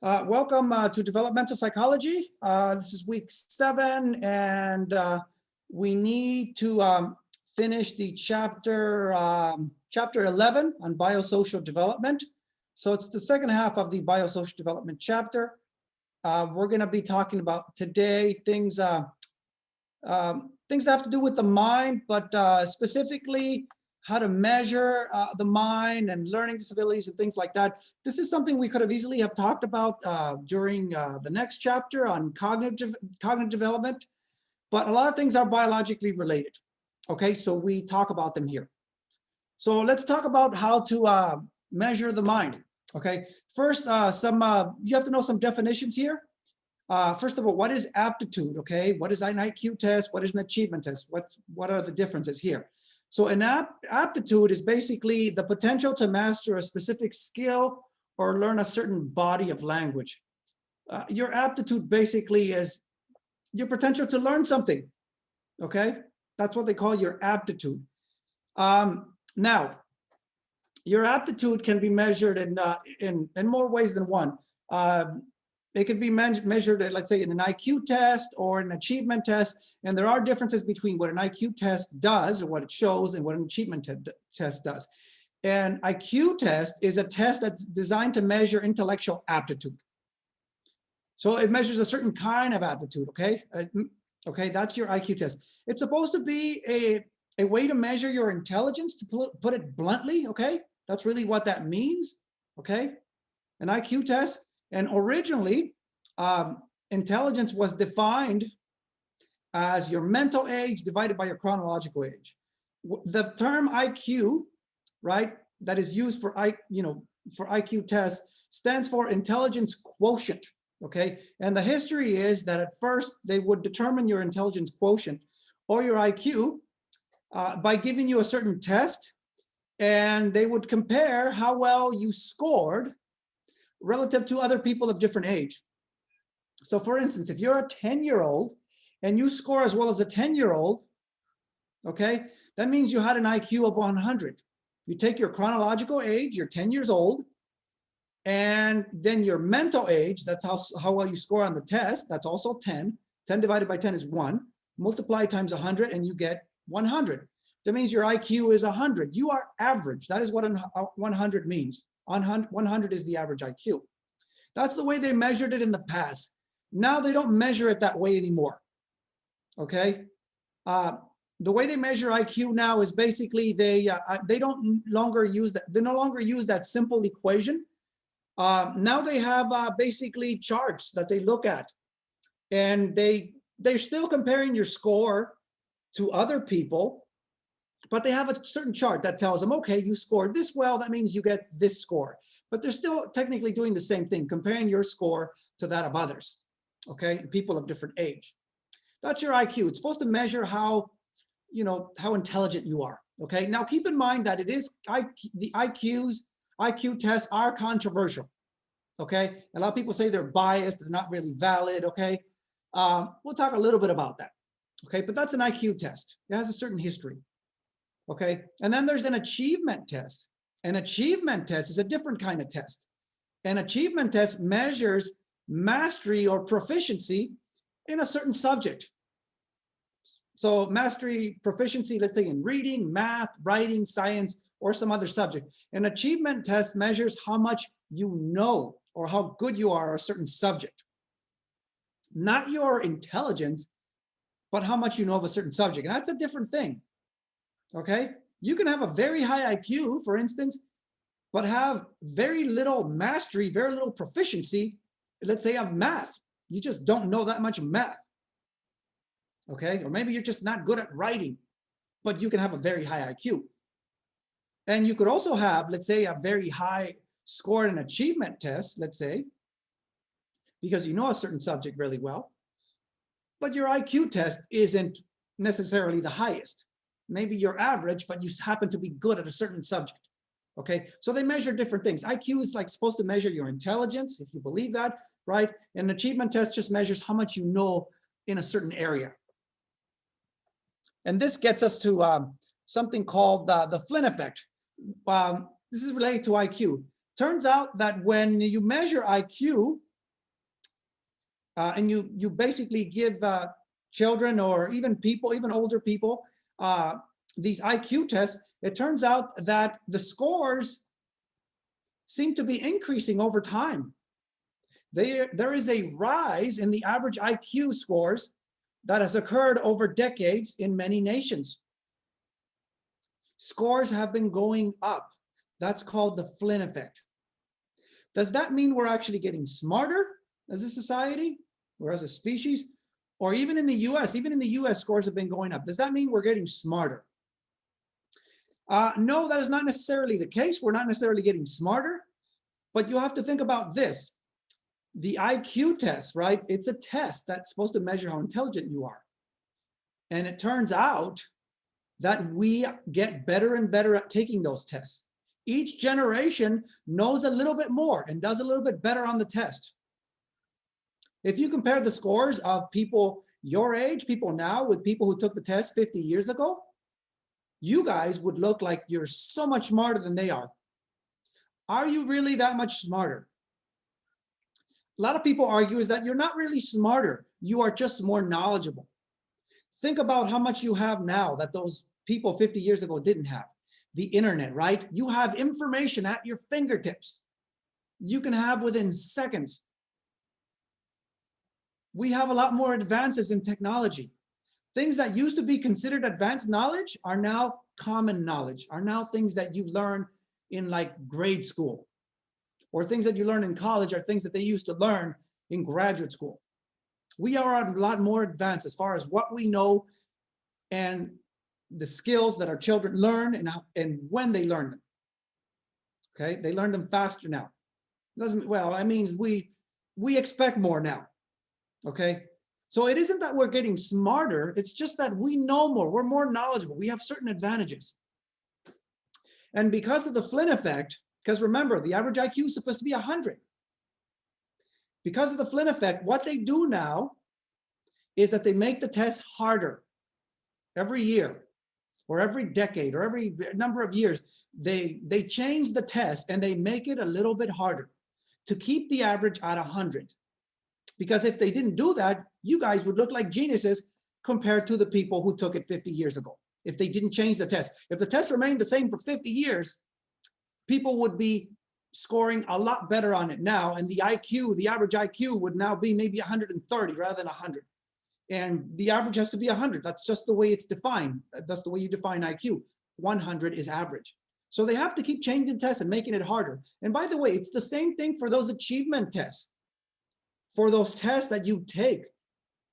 Welcome to developmental psychology. This is week 7, and we need to finish the chapter 11 on biosocial development. So it's the second half of the biosocial development chapter. We're going to be talking about today things that have to do with the mind, but specifically how to measure the mind and learning disabilities and things like that. This is something we could have easily have talked about during the next chapter on cognitive development, but a lot of things are biologically related. Okay, so we talk about them here. So let's talk about how to measure the mind. Okay, first, you have to know some definitions here. First of all, what is aptitude? Okay, what is an IQ test? What is an achievement test? What are the differences here? So an aptitude is basically the potential to master a specific skill or learn a certain body of language. Your aptitude basically is your potential to learn something. Okay, that's what they call your aptitude. Now, your aptitude can be measured in more ways than one. It can be measured at, let's say, in an IQ test or an achievement test. And there are differences between what an IQ test does, or what it shows, and what an achievement test does. An IQ test is a test that's designed to measure intellectual aptitude. So it measures a certain kind of aptitude, okay? Okay, that's your IQ test. It's supposed to be a way to measure your intelligence, to put it bluntly, okay? That's really what that means, okay? An IQ test. And originally, intelligence was defined as your mental age divided by your chronological age. The term IQ, right, that is used for IQ tests stands for intelligence quotient. Okay, and the history is that at first they would determine your intelligence quotient or your IQ by giving you a certain test, and they would compare how well you scored relative to other people of different age. So for instance, if you're a 10-year-old and you score as well as a 10-year-old, okay, that means you had an IQ of 100. You take your chronological age, you're 10 years old, and then your mental age, that's how well you score on the test, that's also 10. 10 divided by 10 is 1. Multiply times 100 and you get 100. That means your IQ is 100. You are average. That is what 100 means. 100 is the average IQ. That's the way they measured it in the past. Now they don't measure it that way anymore. Okay, the way they measure IQ now is basically they no longer use that simple equation. Now they have basically charts that they look at, and they're still comparing your score to other people. But they have a certain chart that tells them, okay, you scored this well, that means you get this score. But they're still technically doing the same thing, comparing your score to that of others, okay, people of different age. That's your IQ. It's supposed to measure how intelligent you are, okay? Now, keep in mind that the IQ tests are controversial, okay? A lot of people say they're biased, they're not really valid, okay? We'll talk a little bit about that, okay? But that's an IQ test. It has a certain history. Okay, and then there's an achievement test. An achievement test is a different kind of test. An achievement test measures mastery or proficiency in a certain subject. So mastery, proficiency, let's say in reading, math, writing, science, or some other subject. An achievement test measures how much you know or how good you are at a certain subject. Not your intelligence, but how much you know of a certain subject. And that's a different thing. Okay, you can have a very high IQ, for instance, but have very little mastery, very little proficiency, let's say, of math. You just don't know that much math. Okay, or maybe you're just not good at writing, but you can have a very high IQ. And you could also have, let's say, a very high score in an achievement test, let's say, because you know a certain subject really well, but your IQ test isn't necessarily the highest. Maybe you're average, but you happen to be good at a certain subject. Okay, so they measure different things. IQ is like supposed to measure your intelligence, if you believe that, right? And an achievement test just measures how much you know in a certain area. And this gets us to something called the Flynn effect. This is related to IQ. Turns out that when you measure IQ, and you basically give children or even people, even older people, these IQ tests, it turns out that the scores seem to be increasing over time. There is a rise in the average IQ scores that has occurred over decades in many nations. Scores have been going up. That's called the Flynn effect. Does that mean we're actually getting smarter as a society or as a species? Or even in the US, scores have been going up. Does that mean we're getting smarter? No, that is not necessarily the case. We're not necessarily getting smarter, but you have to think about this. The IQ test, right? It's a test that's supposed to measure how intelligent you are. And it turns out that we get better and better at taking those tests. Each generation knows a little bit more and does a little bit better on the test. If you compare the scores of people your age, people now, with people who took the test 50 years ago, you guys would look like you're so much smarter than they are. Are you really that much smarter? A lot of people argue is that you're not really smarter. You are just more knowledgeable. Think about how much you have now that those people 50 years ago didn't have. The internet, right? You have information at your fingertips. You can have within seconds. We have a lot more advances in technology. Things that used to be considered advanced knowledge are now common knowledge, are now things that you learn in like grade school, or things that you learn in college are things that they used to learn in graduate school. We are a lot more advanced as far as what we know and the skills that our children learn and when they learn them. Okay, they learn them faster now. Well, I mean, we expect more now. Okay, so it isn't that we're getting smarter, it's just that we know more, we're more knowledgeable, we have certain advantages. And because of the Flynn effect, because remember, the average IQ is supposed to be 100. Because of the Flynn effect, what they do now is that they make the test harder every year or every decade or every number of years. They change the test and they make it a little bit harder to keep the average at 100. Because if they didn't do that, you guys would look like geniuses compared to the people who took it 50 years ago. If they didn't change the test. If the test remained the same for 50 years, people would be scoring a lot better on it now. And the IQ, the average IQ would now be maybe 130 rather than 100. And the average has to be 100. That's just the way it's defined. That's the way you define IQ. 100 is average. So they have to keep changing tests and making it harder. And by the way, it's the same thing for those achievement tests. For those tests that you take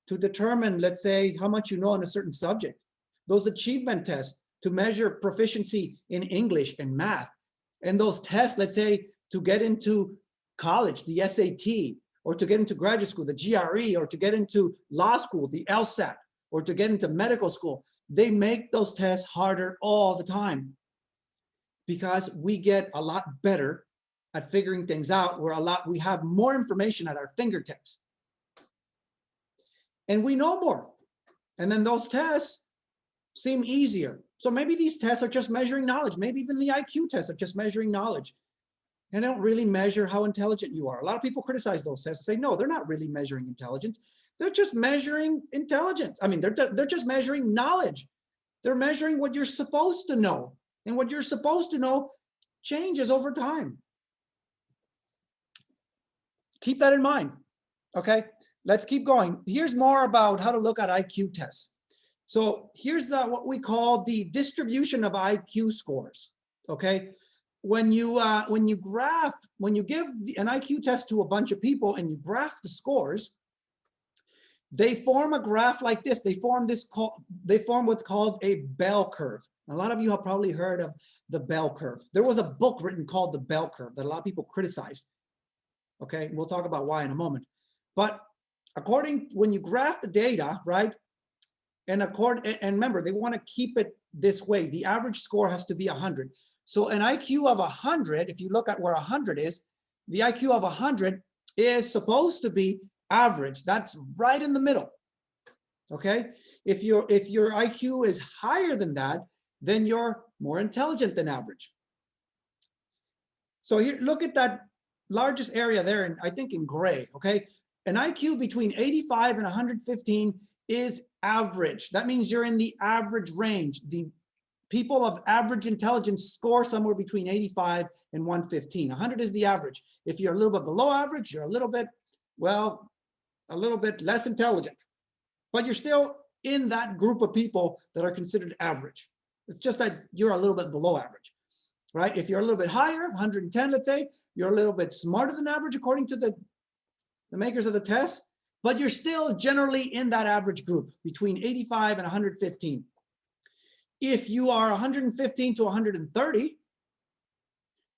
to determine, let's say, how much you know on a certain subject. Those achievement tests to measure proficiency in English and math. And those tests, let's say, to get into college, the SAT, or to get into graduate school, the GRE, or to get into law school, the LSAT, or to get into medical school, they make those tests harder all the time because we get a lot better at figuring things out. We have more information at our fingertips. And we know more. And then those tests seem easier. So maybe these tests are just measuring knowledge. Maybe even the IQ tests are just measuring knowledge. And they don't really measure how intelligent you are. A lot of people criticize those tests and say, no, they're not really measuring intelligence. They're just measuring intelligence. I mean, they're just measuring knowledge. They're measuring what you're supposed to know. And what you're supposed to know changes over time. Keep that in mind. Okay, let's keep going. Here's more about how to look at IQ tests. So here's what we call the distribution of IQ scores. Okay, when you give an IQ test to a bunch of people and you graph the scores, they form a graph like this. They form what's called a bell curve. A lot of you have probably heard of the bell curve. There was a book written called The Bell Curve that a lot of people criticized. Okay, we'll talk about why in a moment. But when you graph the data, right? And remember, they want to keep it this way. The average score has to be 100. So an IQ of 100, if you look at where 100 is, the IQ of 100 is supposed to be average. That's right in the middle. Okay? If your IQ is higher than that, then you're more intelligent than average. So here, look at that largest area there, I think in gray, okay? An IQ between 85 and 115 is average. That means you're in the average range. The people of average intelligence score somewhere between 85 and 115. 100 is the average. If you're a little bit below average, you're a little bit, well, a little bit less intelligent, but you're still in that group of people that are considered average. It's just that you're a little bit below average, right? If you're a little bit higher, 110, let's say, you're a little bit smarter than average according to the makers of the test, but you're still generally in that average group between 85 and 115. If you are 115 to 130,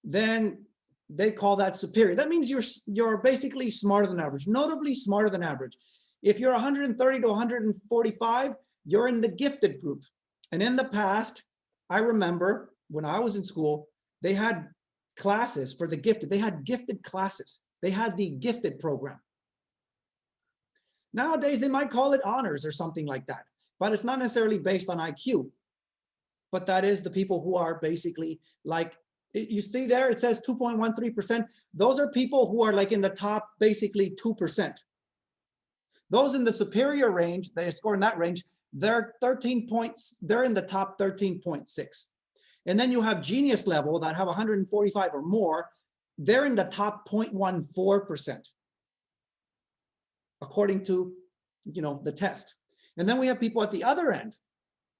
then they call that superior. That means you're basically smarter than average, notably smarter than average. If you're 130 to 145, you're in the gifted group. And in the past, I remember when I was in school, they had classes for the gifted. They had gifted classes. They had the gifted program. Nowadays, they might call it honors or something like that, but it's not necessarily based on IQ. But that is the people who are basically like, you see there, it says 2.13%. Those are people who are like in the top, basically 2%. Those in the superior range, they score in that range, they're 13 points, they're in the top 13.6. And then you have genius level that have 145 or more, they're in the top 0.14%, according to, the test. And then we have people at the other end,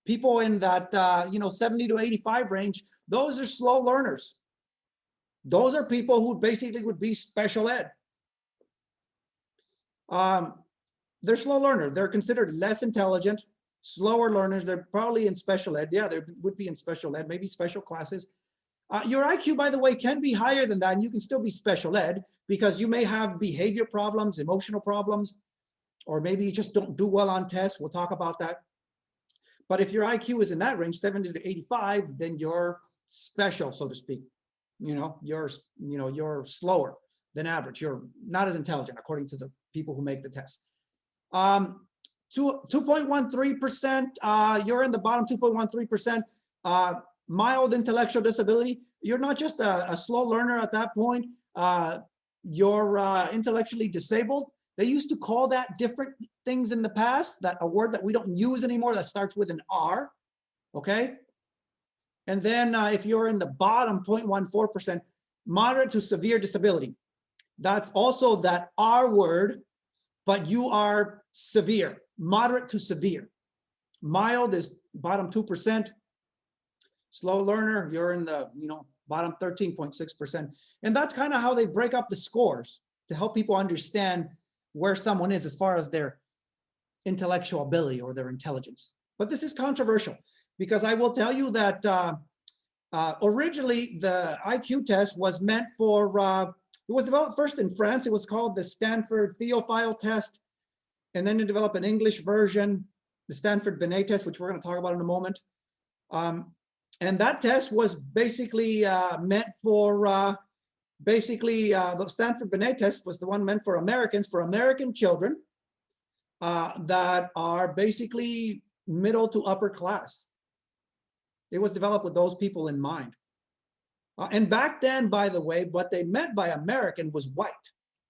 people in that, 70 to 85 range, those are slow learners. Those are people who basically would be special ed. They're slow learners. They're considered less intelligent, slower learners. They're probably in special ed. Yeah, they would be in special ed, maybe special classes. Your IQ, by the way, can be higher than that, and you can still be special ed because you may have behavior problems, emotional problems, or maybe you just don't do well on tests. We'll talk about that. But if your IQ is in that range, 70 to 85, then you're special, so to speak. You're slower than average. You're not as intelligent, according to the people who make the test. 2.13%, you're in the bottom 2.13%. Mild intellectual disability. You're not just a slow learner at that point. You're intellectually disabled. They used to call that different things in the past, that a word that we don't use anymore that starts with an R, okay? And then if you're in the bottom 0.14%, moderate to severe disability. That's also that R word, but you are severe, moderate to severe. Mild is bottom 2%. Slow learner, you're in the bottom 13.6%. And that's kind of how they break up the scores to help people understand where someone is as far as their intellectual ability or their intelligence. But this is controversial because I will tell you that originally the IQ test was meant for, it was developed first in France. It was called the Stanford Theophile test. And then they developed an English version, the Stanford Binet test, which we're going to talk about in a moment. And that test was basically meant for, the Stanford Binet test was the one meant for Americans, for American children that are basically middle to upper class. It was developed with those people in mind. And back then, by the way, what they meant by American was white.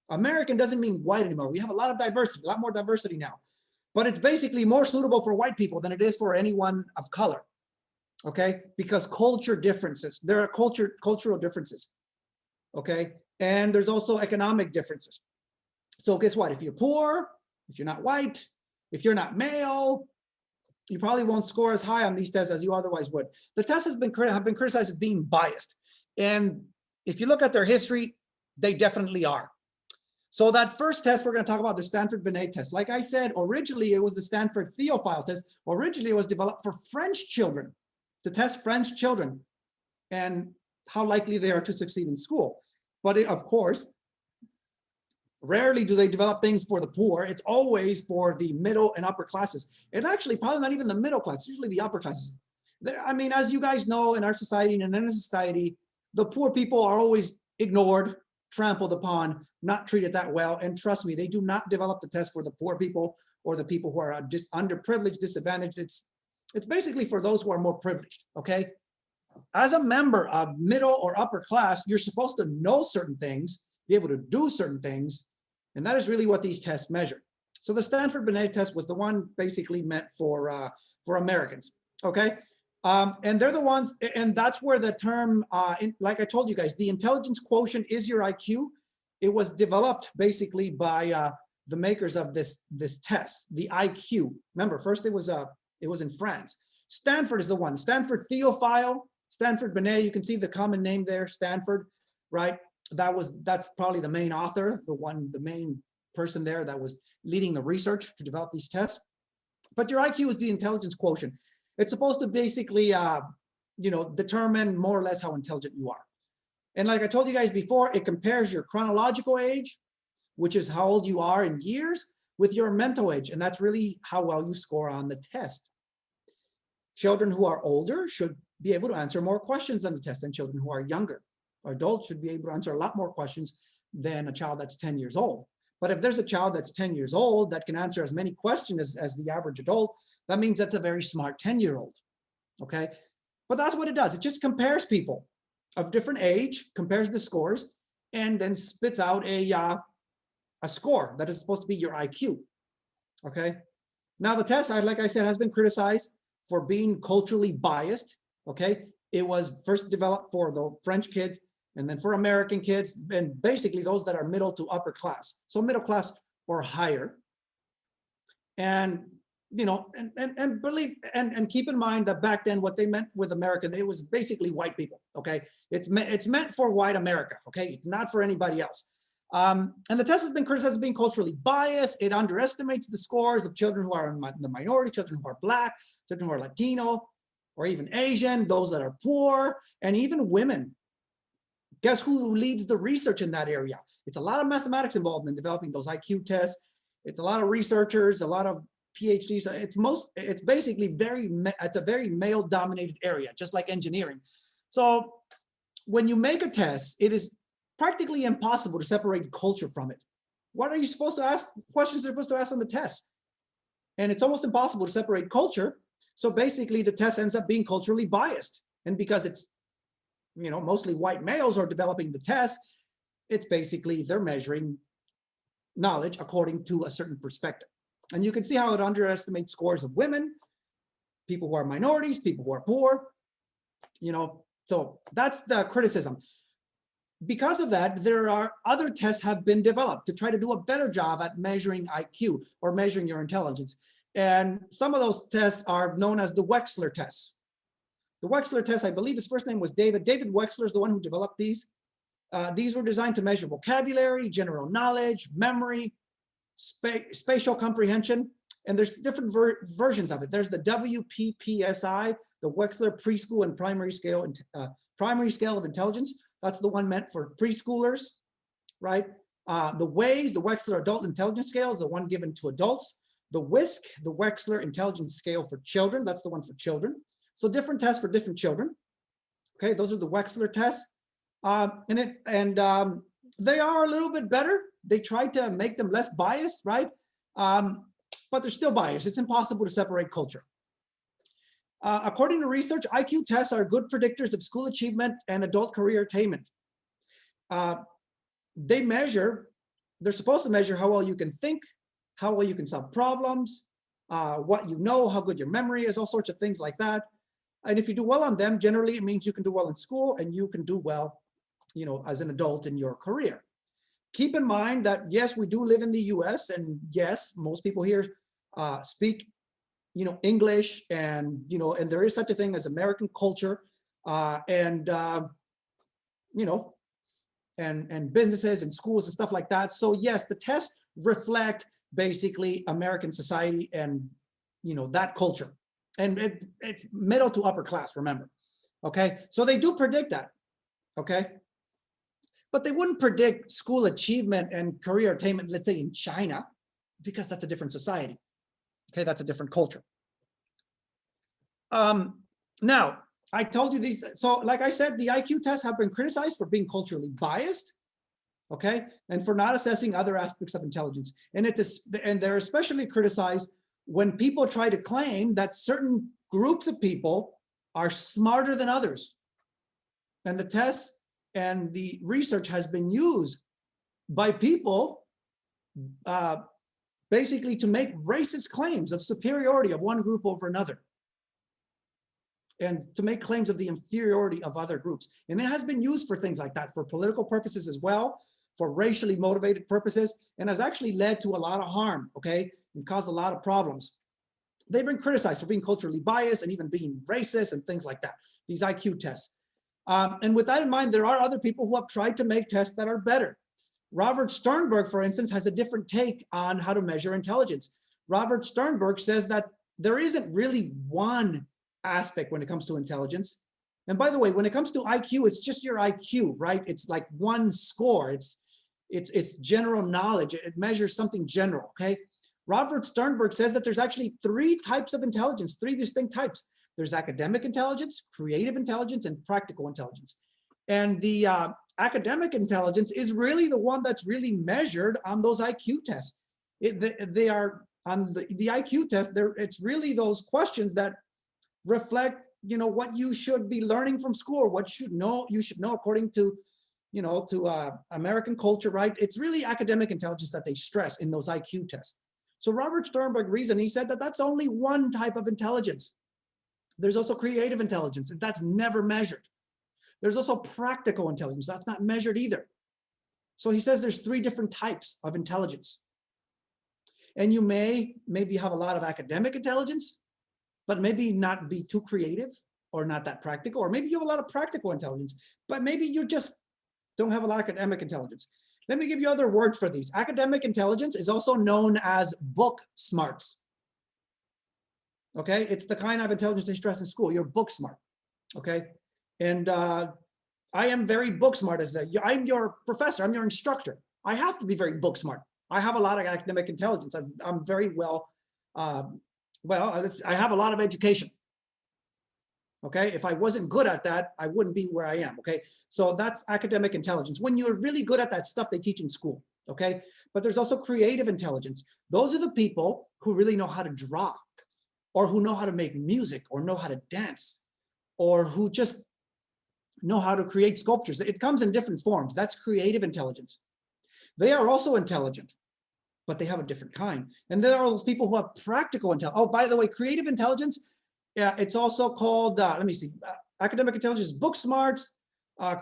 American doesn't mean white anymore. We have a lot of diversity, a lot more diversity now. But it's basically more suitable for white people than it is for anyone of color. Okay, because culture differences, there are cultural differences, okay, and there's also economic differences. So guess what? If you're poor, if you're not white, if you're not male, you probably won't score as high on these tests as you otherwise would. The tests have been criticized as being biased, and if you look at their history, they definitely are. So that first test we're going to talk about, the Stanford Binet test. Like I said, originally it was the Stanford Theophile test. Originally it was developed for French children, to test French children and how likely they are to succeed in school. But of course, rarely do they develop things for the poor. It's always for the middle and upper classes. And actually, probably not even the middle class, usually the upper classes. I mean, as you guys know, in our society and in any society, the poor people are always ignored, trampled upon, not treated that well. And trust me, they do not develop the test for the poor people or the people who are just underprivileged, disadvantaged. It's basically for those who are more privileged, okay? As a member of middle or upper class, you're supposed to know certain things, be able to do certain things, And that is really what these tests measure. So the Stanford Binet test was the one basically meant for Americans, okay? And they're the ones, and that's where the term, like I told you guys, the intelligence quotient is your IQ. It was developed basically by the makers of this test, the IQ. Remember, first it was in France. Stanford is the one. Stanford Theophile, Stanford Binet. You can see the common name there, Stanford, right? That's probably the main author, the main person there that was leading the research to develop these tests. But your IQ is the intelligence quotient. It's supposed to basically, determine more or less how intelligent you are. And like I told you guys before, it compares your chronological age, which is how old you are in years, with your mental age. And that's really how well you score on the test. Children who are older should be able to answer more questions on the test than children who are younger. Adults should be able to answer a lot more questions than a child that's 10 years old. But if there's a child that's 10 years old that can answer as many questions as the average adult, that means that's a very smart 10-year-old, okay? But that's what it does. It just compares people of different age, compares the scores, and then spits out a score that is supposed to be your IQ, okay? Now the test, like I said, has been criticized for being culturally biased, okay? It was first developed for the French kids, and then for American kids, and basically those that are middle to upper class. So middle class or higher. And, and believe, and keep in mind that back then, what they meant with America, it was basically white people, okay? It's meant for white America, okay? Not for anybody else. And the test has been criticized as being culturally biased. It underestimates the scores of children who are in the minority, children who are Black, children who are Latino, or even Asian, those that are poor, and even women. Guess who leads the research in that area? It's a lot of mathematics involved in developing those IQ tests. It's a lot of researchers, a lot of PhDs. It's basically it's a very male-dominated area, just like engineering. So when you make a test, it is practically impossible to separate culture from it. What are you supposed to ask? Questions are supposed to ask on the test. And it's almost impossible to separate culture. So basically the test ends up being culturally biased. And because it's, mostly white males are developing the test, it's basically they're measuring knowledge according to a certain perspective. And you can see how it underestimates scores of women, people who are minorities, people who are poor, so that's the criticism. Because of that, there are other tests have been developed to try to do a better job at measuring IQ or measuring your intelligence. And some of those tests are known as the Wechsler tests. The Wechsler test, I believe his first name was David. David Wechsler is the one who developed these. These were designed to measure vocabulary, general knowledge, memory, spatial comprehension, and there's different versions of it. There's the WPPSI, the Wechsler Preschool and Primary Scale of Intelligence. That's the one meant for preschoolers, right? The WAIS, the Wechsler Adult Intelligence Scale, is the one given to adults. The WISC, the Wechsler Intelligence Scale for children, that's the one for children. So different tests for different children. Okay, those are the Wechsler tests. They are a little bit better. They tried to make them less biased, right? But they're still biased. It's impossible to separate culture. According to research, IQ tests are good predictors of school achievement and adult career attainment. They're supposed to measure how well you can think, how well you can solve problems, what you know, how good your memory is, all sorts of things like that. And if you do well on them, generally it means you can do well in school and you can do well, as an adult in your career. Keep in mind that, yes, we do live in the US, and yes, most people here speak, English, and, and there is such a thing as American culture, and businesses and schools and stuff like that. So yes, the tests reflect basically American society and, that culture. And it's middle to upper class, remember, okay? So they do predict that, okay? But they wouldn't predict school achievement and career attainment, let's say in China, because that's a different society, okay? That's a different culture. Now, I told you these, so like I said, the IQ tests have been criticized for being culturally biased, okay? And for not assessing other aspects of intelligence. And they're especially criticized when people try to claim that certain groups of people are smarter than others. And the tests and the research has been used by people uh, basically to make racist claims of superiority of one group over another, and to make claims of the inferiority of other groups. And it has been used for things like that, for political purposes as well, for racially motivated purposes, and has actually led to a lot of harm, okay, and caused a lot of problems. They've been criticized for being culturally biased and even being racist and things like that, these IQ tests. And with that in mind, there are other people who have tried to make tests that are better. Robert Sternberg, for instance, has a different take on how to measure intelligence. Robert Sternberg says that there isn't really one aspect when it comes to intelligence. And by the way, when it comes to IQ, it's just your IQ, right? It's like one score. It's general knowledge. It measures something general, okay? Robert Sternberg says that there's actually 3 types of intelligence, 3 distinct types. There's academic intelligence, creative intelligence, and practical intelligence. And the academic intelligence is really the one that's really measured on those IQ tests. They are on the IQ test. It's really those questions that reflect, you know, what you should be learning from school, what you should know according to, you know, to American culture, right? It's really academic intelligence that they stress in those IQ tests. So Robert Sternberg reasoned, he said that that's only one type of intelligence. There's also creative intelligence, and that's never measured. There's also practical intelligence, that's not measured either. So he says there's 3 different types of intelligence. And you maybe have a lot of academic intelligence, but maybe not be too creative or not that practical, or maybe you have a lot of practical intelligence, but maybe you just don't have a lot of academic intelligence. Let me give you other words for these. Academic intelligence is also known as book smarts. Okay, it's the kind of intelligence they stress in school. You're book smart, okay? And I am very book smart. I'm your professor, I'm your instructor. I have to be very book smart. I have a lot of academic intelligence. I'm very well, I have a lot of education. Okay, if I wasn't good at that, I wouldn't be where I am, okay? So that's academic intelligence. When you're really good at that stuff they teach in school, okay? But there's also creative intelligence. Those are the people who really know how to draw, or who know how to make music, or know how to dance, or who just know how to create sculptures. It comes in different forms. That's creative intelligence. They are also intelligent, but they have a different kind. And there are those people who have practical intelligence. Oh, by the way, creative intelligence, it's also called, academic intelligence is book smarts.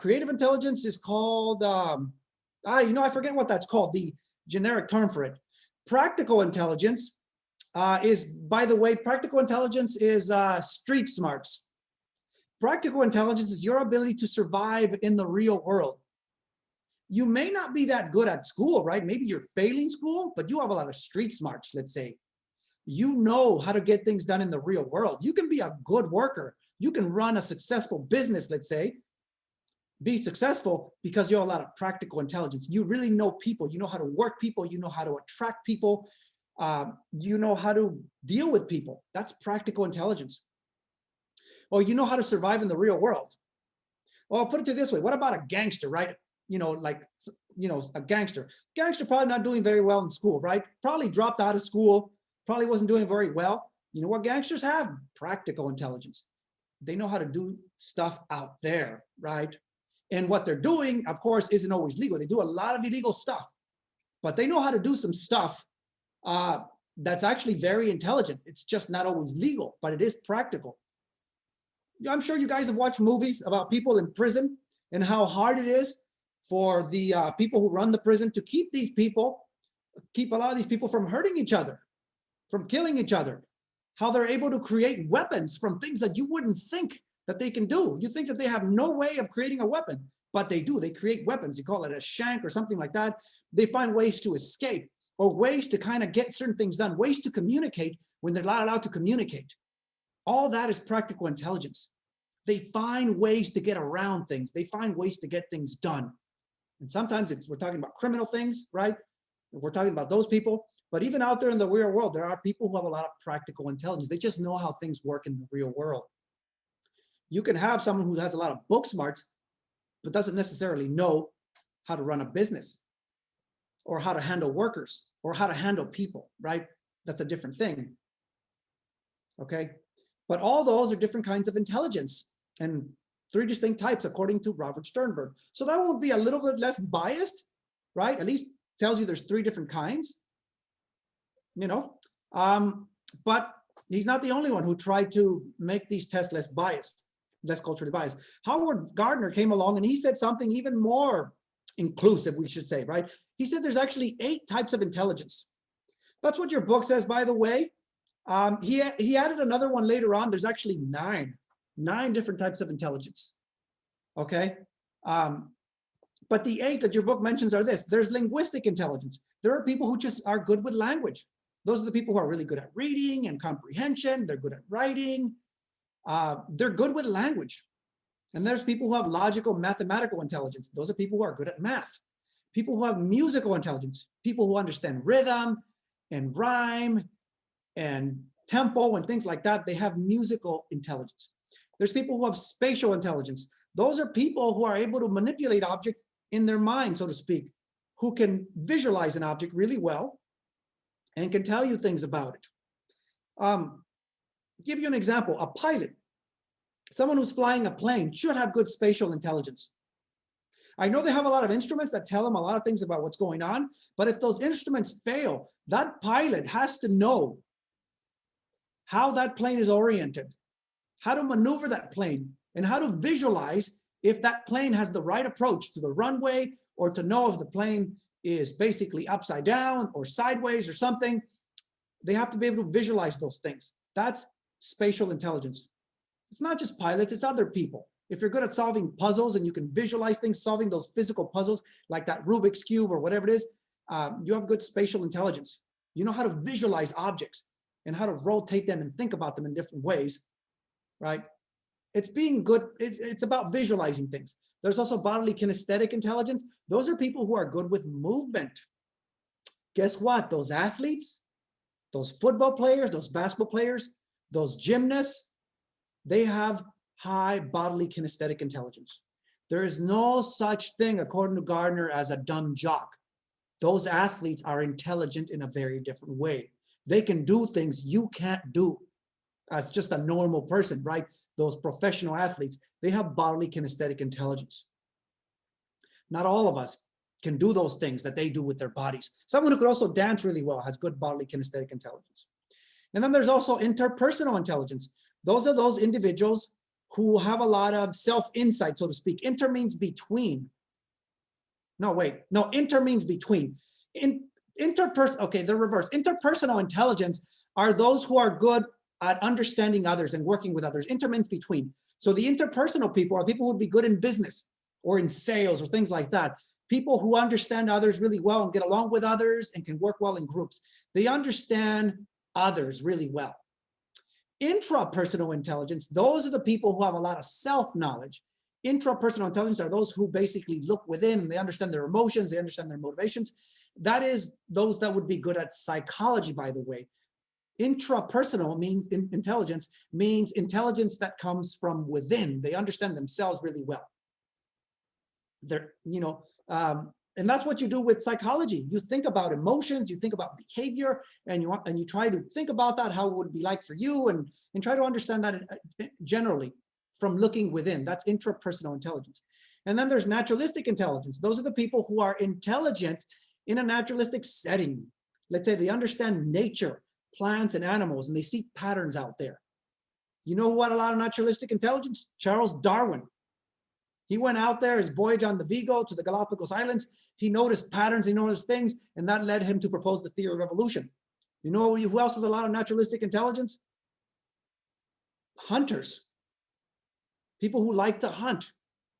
Creative intelligence is called, I forget what that's called, the generic term for it. Practical intelligence practical intelligence is street smarts. Practical intelligence is your ability to survive in the real world. You may not be that good at school, right? Maybe you're failing school, but you have a lot of street smarts, let's say. You know how to get things done in the real world. You can be a good worker. You can run a successful business, let's say, be successful because you have a lot of practical intelligence. You really know people. You know how to work people. You know how to attract people. You know how to deal with people. That's practical intelligence. Or you know how to survive in the real world. Well, I'll put it to this way. What about a gangster, right? A gangster. Gangster probably not doing very well in school, right? Probably dropped out of school, probably wasn't doing very well. You know what gangsters have? Practical intelligence. They know how to do stuff out there, right? And what they're doing, of course, isn't always legal. They do a lot of illegal stuff, but they know how to do some stuff that's actually very intelligent. It's just not always legal, but it is practical. I'm sure you guys have watched movies about people in prison and how hard it is for the people who run the prison to keep a lot of these people from hurting each other, from killing each other, how they're able to create weapons from things that you wouldn't think that they can do. You think that they have no way of creating a weapon, but they do. They create weapons. You call it a shank or something like that. They find ways to escape, or ways to kind of get certain things done, ways to communicate when they're not allowed to communicate. All that is practical intelligence. They find ways to get around things. They find ways to get things done. And sometimes we're talking about criminal things, right? We're talking about those people. But even out there in the real world, there are people who have a lot of practical intelligence. They just know how things work in the real world. You can have someone who has a lot of book smarts, but doesn't necessarily know how to run a business, or how to handle workers, or how to handle people, right? That's a different thing. Okay. But all those are different kinds of intelligence, and 3 distinct types according to Robert Sternberg. So that would be a little bit less biased, right? At least tells you there's 3 different kinds, but he's not the only one who tried to make these tests less biased, less culturally biased. Howard Gardner came along and he said something even more inclusive, we should say, right? He said there's actually 8 types of intelligence. That's what your book says, by the way. He added another one later on. There's actually 9 different types of intelligence. Okay. But the 8 that your book mentions are this. There's linguistic intelligence. There are people who just are good with language. Those are the people who are really good at reading and comprehension. They're good at writing. They're good with language. And there's people who have logical, mathematical intelligence. Those are people who are good at math. People who have musical intelligence, people who understand rhythm and rhyme and tempo and things like that. They have musical intelligence. There's people who have spatial intelligence. Those are people who are able to manipulate objects in their mind, so to speak, who can visualize an object really well and can tell you things about it. Give you an example, a pilot, someone who's flying a plane should have good spatial intelligence. I know they have a lot of instruments that tell them a lot of things about what's going on, but if those instruments fail, that pilot has to know how that plane is oriented, how to maneuver that plane, and how to visualize if that plane has the right approach to the runway, or to know if the plane is basically upside down or sideways or something. They have to be able to visualize those things. That's spatial intelligence. It's not just pilots, it's other people. If you're good at solving puzzles and you can visualize things, solving those physical puzzles like that Rubik's Cube or whatever it is, you have good spatial intelligence. You know how to visualize objects and how to rotate them and think about them in different ways, right? It's being good, it's about visualizing things. There's also bodily kinesthetic intelligence. Those are people who are good with movement. Guess what? Those athletes, those football players, those basketball players, those gymnasts, they have high bodily kinesthetic intelligence. There is no such thing, according to Gardner, as a dumb jock. Those athletes are intelligent in a very different way. They can do things you can't do as just a normal person, right? Those professional athletes, they have bodily kinesthetic intelligence. Not all of us can do those things that they do with their bodies. Someone who could also dance really well has good bodily kinesthetic intelligence. And then there's also interpersonal intelligence. Those are those individuals who have a lot of self-insight, so to speak. Inter means between. Inter means between. Okay, the reverse. Interpersonal intelligence are those who are good at understanding others and working with others. Inter means between. So the interpersonal people are people who would be good in business or in sales or things like that. People who understand others really well and get along with others and can work well in groups. They understand others really well. Intrapersonal intelligence, those are the people who have a lot of self-knowledge. Intrapersonal intelligence are those who basically look within, they understand their emotions, they understand their motivations. That is those that would be good at psychology, by the way. Intrapersonal means intelligence that comes from within. They understand themselves really well. And that's what you do with psychology. You think about emotions, you think about behavior, and you try to think about that, how it would be like for you, and try to understand that generally from looking within. That's intrapersonal intelligence. And then there's naturalistic intelligence. Those are the people who are intelligent in a naturalistic setting. Let's say they understand nature, plants and animals, and they see patterns out there. You know who had a lot of naturalistic intelligence? Charles Darwin. He went out there, his voyage on the Vigo to the Galapagos Islands. He noticed patterns, he noticed things, and that led him to propose the theory of evolution. You know who else has a lot of naturalistic intelligence? Hunters. People who like to hunt.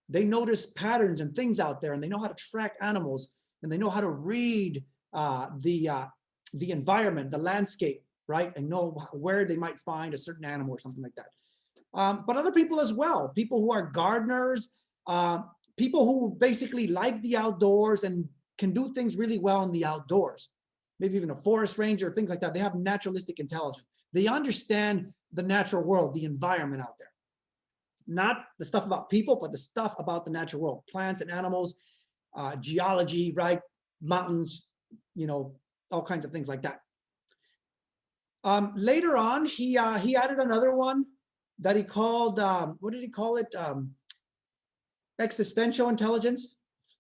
They notice patterns and things out there, and they know how to track animals, and they know how to read the environment, the landscape, right? And know where they might find a certain animal or something like that. But other people as well, people who are gardeners, people who basically like the outdoors and can do things really well in the outdoors, maybe even a forest ranger, things like that. They have naturalistic intelligence. They understand the natural world, the environment out there. Not the stuff about people, but the stuff about the natural world, plants and animals, geology, right? Mountains, all kinds of things like that. Later on, he added another one that he called, what did he call it? Existential intelligence.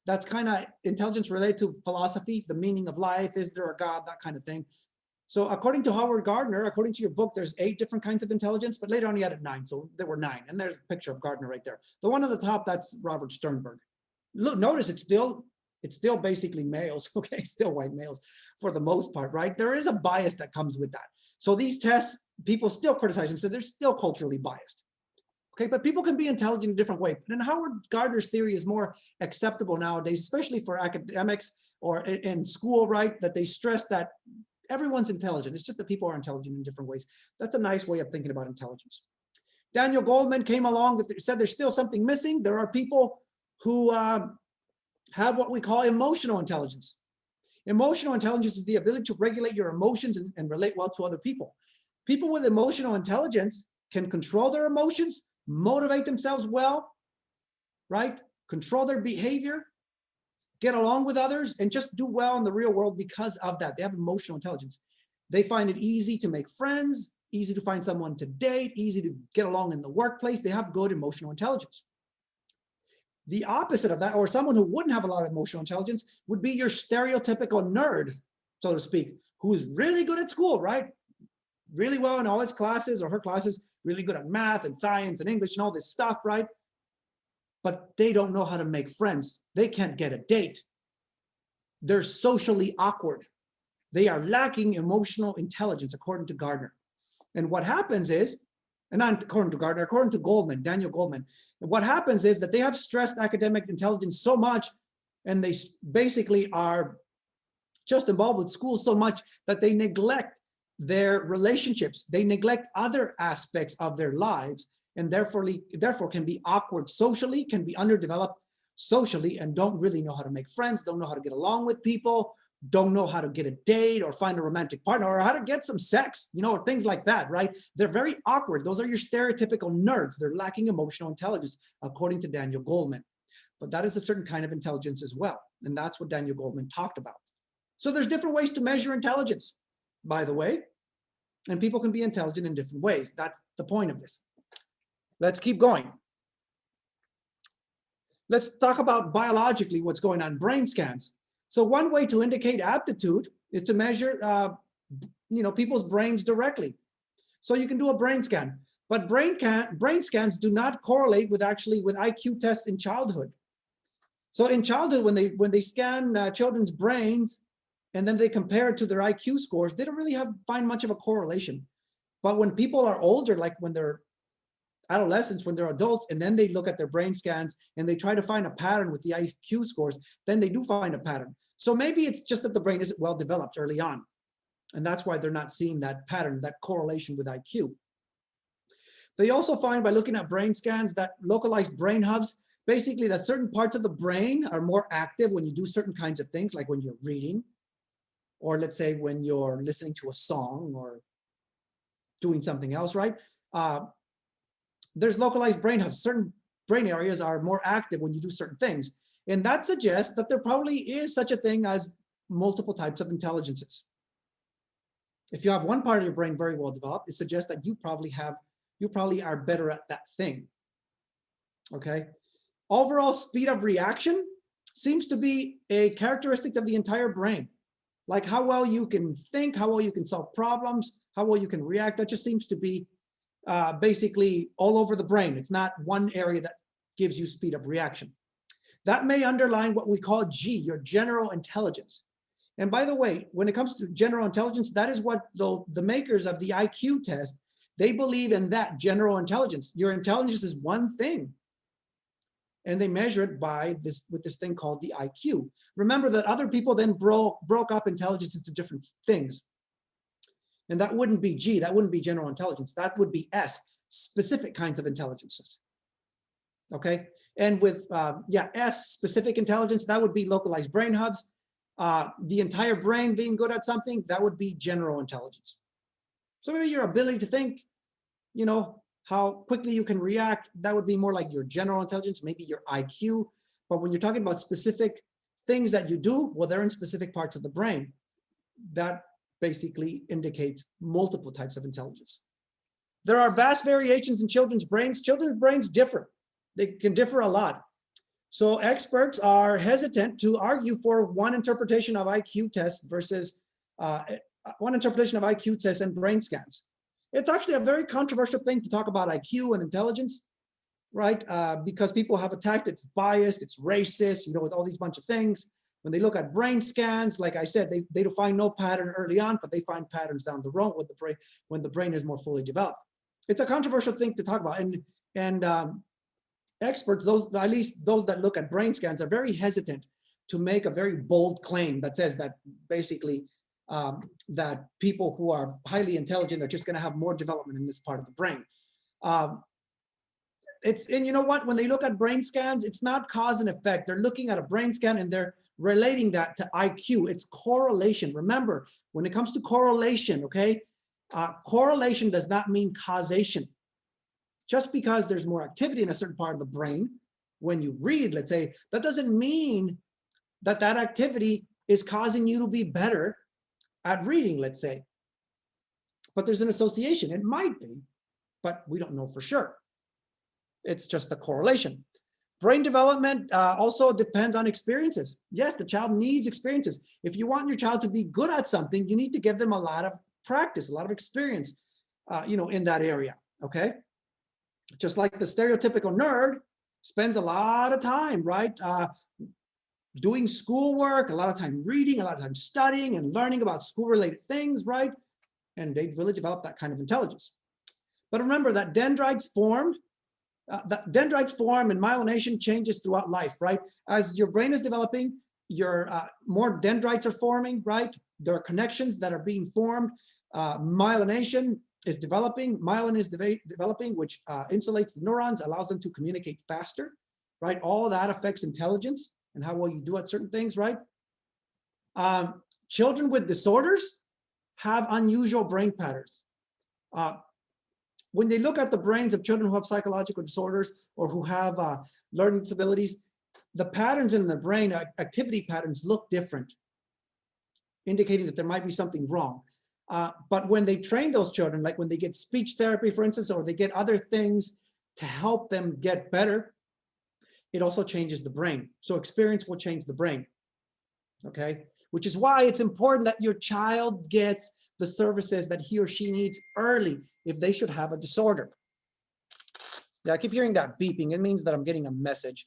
That's kind of intelligence related to philosophy, the meaning of life, is there a God, that kind of thing. So according to Howard Gardner, according to your book, there's 8 different kinds of intelligence, but later on he added 9. So there were 9. And there's a picture of Gardner right there. The one at the top, that's Robert Sternberg. Look, notice it's still basically males, okay? Still white males for the most part, right? There is a bias that comes with that. So these tests, people still criticize them, so they're still culturally biased. Okay, but people can be intelligent in a different way. And Howard Gardner's theory is more acceptable nowadays, especially for academics or in school, right? That they stress that everyone's intelligent. It's just that people are intelligent in different ways. That's a nice way of thinking about intelligence. Daniel Goleman came along that said there's still something missing. There are people who have what we call emotional intelligence. Emotional intelligence is the ability to regulate your emotions and relate well to other people. People with emotional intelligence can control their emotions, motivate themselves well, right? Control their behavior, get along with others, and just do well in the real world because of that. They have emotional intelligence. They find it easy to make friends, easy to find someone to date, easy to get along in the workplace. They have good emotional intelligence. The opposite of that, or someone who wouldn't have a lot of emotional intelligence, would be your stereotypical nerd, so to speak, who is really good at school, right? Really well in all his classes or her classes, really good at math and science and English and all this stuff, right? But they don't know how to make friends. They can't get a date. They're socially awkward. They are lacking emotional intelligence, according to Gardner. And what happens is, and not according to Gardner, according to Goleman, Daniel Goleman, what happens is that they have stressed academic intelligence so much, and they basically are just involved with school so much that they neglect their relationships. They neglect other aspects of their lives, and therefore can be awkward socially, can be underdeveloped socially, and don't really know how to make friends, don't know how to get along with people, don't know how to get a date or find a romantic partner or how to get some sex, or things like that, right? They're very awkward. Those are your stereotypical nerds. They're lacking emotional intelligence, according to Daniel Goleman. But that is a certain kind of intelligence as well. And that's what Daniel Goleman talked about. So there's different ways to measure intelligence, by the way, and people can be intelligent in different ways. That's the point of this. Let's keep going. Let's talk about biologically what's going on, brain scans. So one way to indicate aptitude is to measure people's brains directly. So you can do a brain scan, but brain scans do not correlate with IQ tests in childhood. So in childhood, when they scan children's brains and then they compare it to their IQ scores, they don't really find much of a correlation. But when people are older, like when they're adolescents, when they're adults, and then they look at their brain scans and they try to find a pattern with the IQ scores, then they do find a pattern. So maybe it's just that the brain isn't well developed early on. And that's why they're not seeing that pattern, that correlation with IQ. They also find by looking at brain scans that localized brain hubs, basically that certain parts of the brain are more active when you do certain kinds of things, like when you're reading, or let's say when you're listening to a song or doing something else, right? There's localized brain hubs. Certain brain areas are more active when you do certain things. And that suggests that there probably is such a thing as multiple types of intelligences. If you have one part of your brain very well developed, it suggests that you probably are better at that thing. Okay. Overall speed of reaction seems to be a characteristic of the entire brain. Like how well you can think, how well you can solve problems, how well you can react. That just seems to be basically all over the brain. It's not one area that gives you speed of reaction. That may underline what we call G, your general intelligence. And by the way, when it comes to general intelligence, that is what the makers of the IQ test, they believe in that general intelligence. Your intelligence is one thing. And they measure it with this thing called the IQ. Remember that other people then broke up intelligence into different things. And that wouldn't be G, that wouldn't be general intelligence. That would be S, specific kinds of intelligences. Okay, and with S, specific intelligence, that would be localized brain hubs. The entire brain being good at something, that would be general intelligence. So maybe your ability to think, how quickly you can react, that would be more like your general intelligence, maybe your IQ. But when you're talking about specific things that you do, well, they're in specific parts of the brain. That basically indicates multiple types of intelligence. There are vast variations in children's brains. Children's brains differ. They can differ a lot. So experts are hesitant to argue for one interpretation of IQ tests versus one interpretation of IQ tests and brain scans. It's actually a very controversial thing to talk about IQ and intelligence, right? Because people have attacked it's biased, it's racist, with all these bunch of things. When they look at brain scans, like I said, they find no pattern early on, but they find patterns down the road with the brain when the brain is more fully developed. It's a controversial thing to talk about, and experts, at least those that look at brain scans, are very hesitant to make a very bold claim that says that basically that people who are highly intelligent are just going to have more development in this part of the brain. And you know what? When they look at brain scans, it's not cause and effect. They're looking at a brain scan and they're relating that to IQ. It's correlation. Remember, when it comes to correlation, okay, correlation does not mean causation. Just because there's more activity in a certain part of the brain, when you read, let's say, that doesn't mean that that activity is causing you to be better at reading, let's say. But there's an association. It might be, but we don't know for sure. It's just a correlation. Brain development also depends on experiences. Yes, the child needs experiences. If you want your child to be good at something, you need to give them a lot of practice, a lot of experience, in that area, okay? Just like the stereotypical nerd spends a lot of time, right? Doing schoolwork, a lot of time reading, a lot of time studying and learning about school-related things, right? And they really develop that kind of intelligence. But remember that dendrites form and myelination changes throughout life, right? As your brain is developing, your more dendrites are forming, right? There are connections that are being formed. Myelination is developing, myelin is developing, which insulates the neurons, allows them to communicate faster, right? All that affects intelligence and how well you do at certain things, right? Children with disorders have unusual brain patterns. When they look at the brains of children who have psychological disorders or who have learning disabilities, the patterns in the brain, activity patterns, look different, indicating that there might be something wrong. But when they train those children, like when they get speech therapy, for instance, or they get other things to help them get better, it also changes the brain. So experience will change the brain, okay? Which is why it's important that your child gets the services that he or she needs early if they should have a disorder. Yeah, I keep hearing that beeping. It means that I'm getting a message,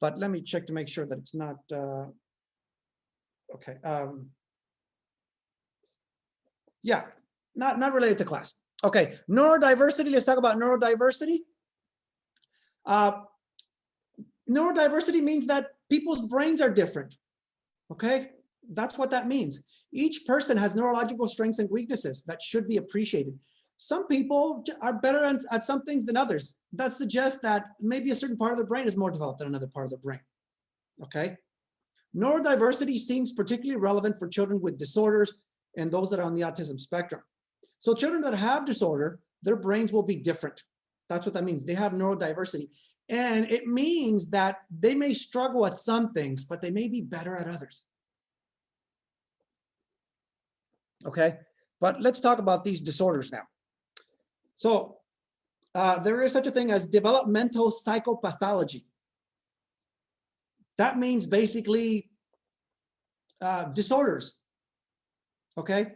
but let me check to make sure that it's not, okay. Yeah, not related to class. Okay, neurodiversity, let's talk about neurodiversity. Neurodiversity means that people's brains are different, okay? That's what that means. Each person has neurological strengths and weaknesses that should be appreciated. Some people are better at some things than others. That suggests that maybe a certain part of the brain is more developed than another part of the brain, okay? Neurodiversity seems particularly relevant for children with disorders and those that are on the autism spectrum. So children that have disorder, their brains will be different. That's what that means. They have neurodiversity. And it means that they may struggle at some things, but they may be better at others. Okay, but let's talk about these disorders now. So there is such a thing as developmental psychopathology. That means basically disorders, okay?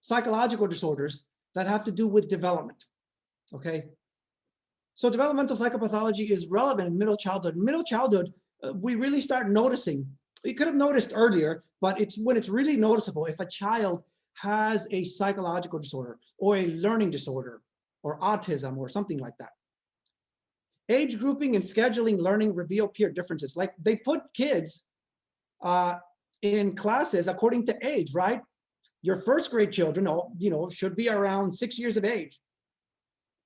Psychological disorders that have to do with development, okay? So developmental psychopathology is relevant in middle childhood. Middle childhood, we really start noticing. We could have noticed earlier, but it's when it's really noticeable if a child has a psychological disorder or a learning disorder or autism or something like that. Age grouping and scheduling learning reveal peer differences. Like they put kids in classes according to age, right? Your first grade children, should be around 6 years of age,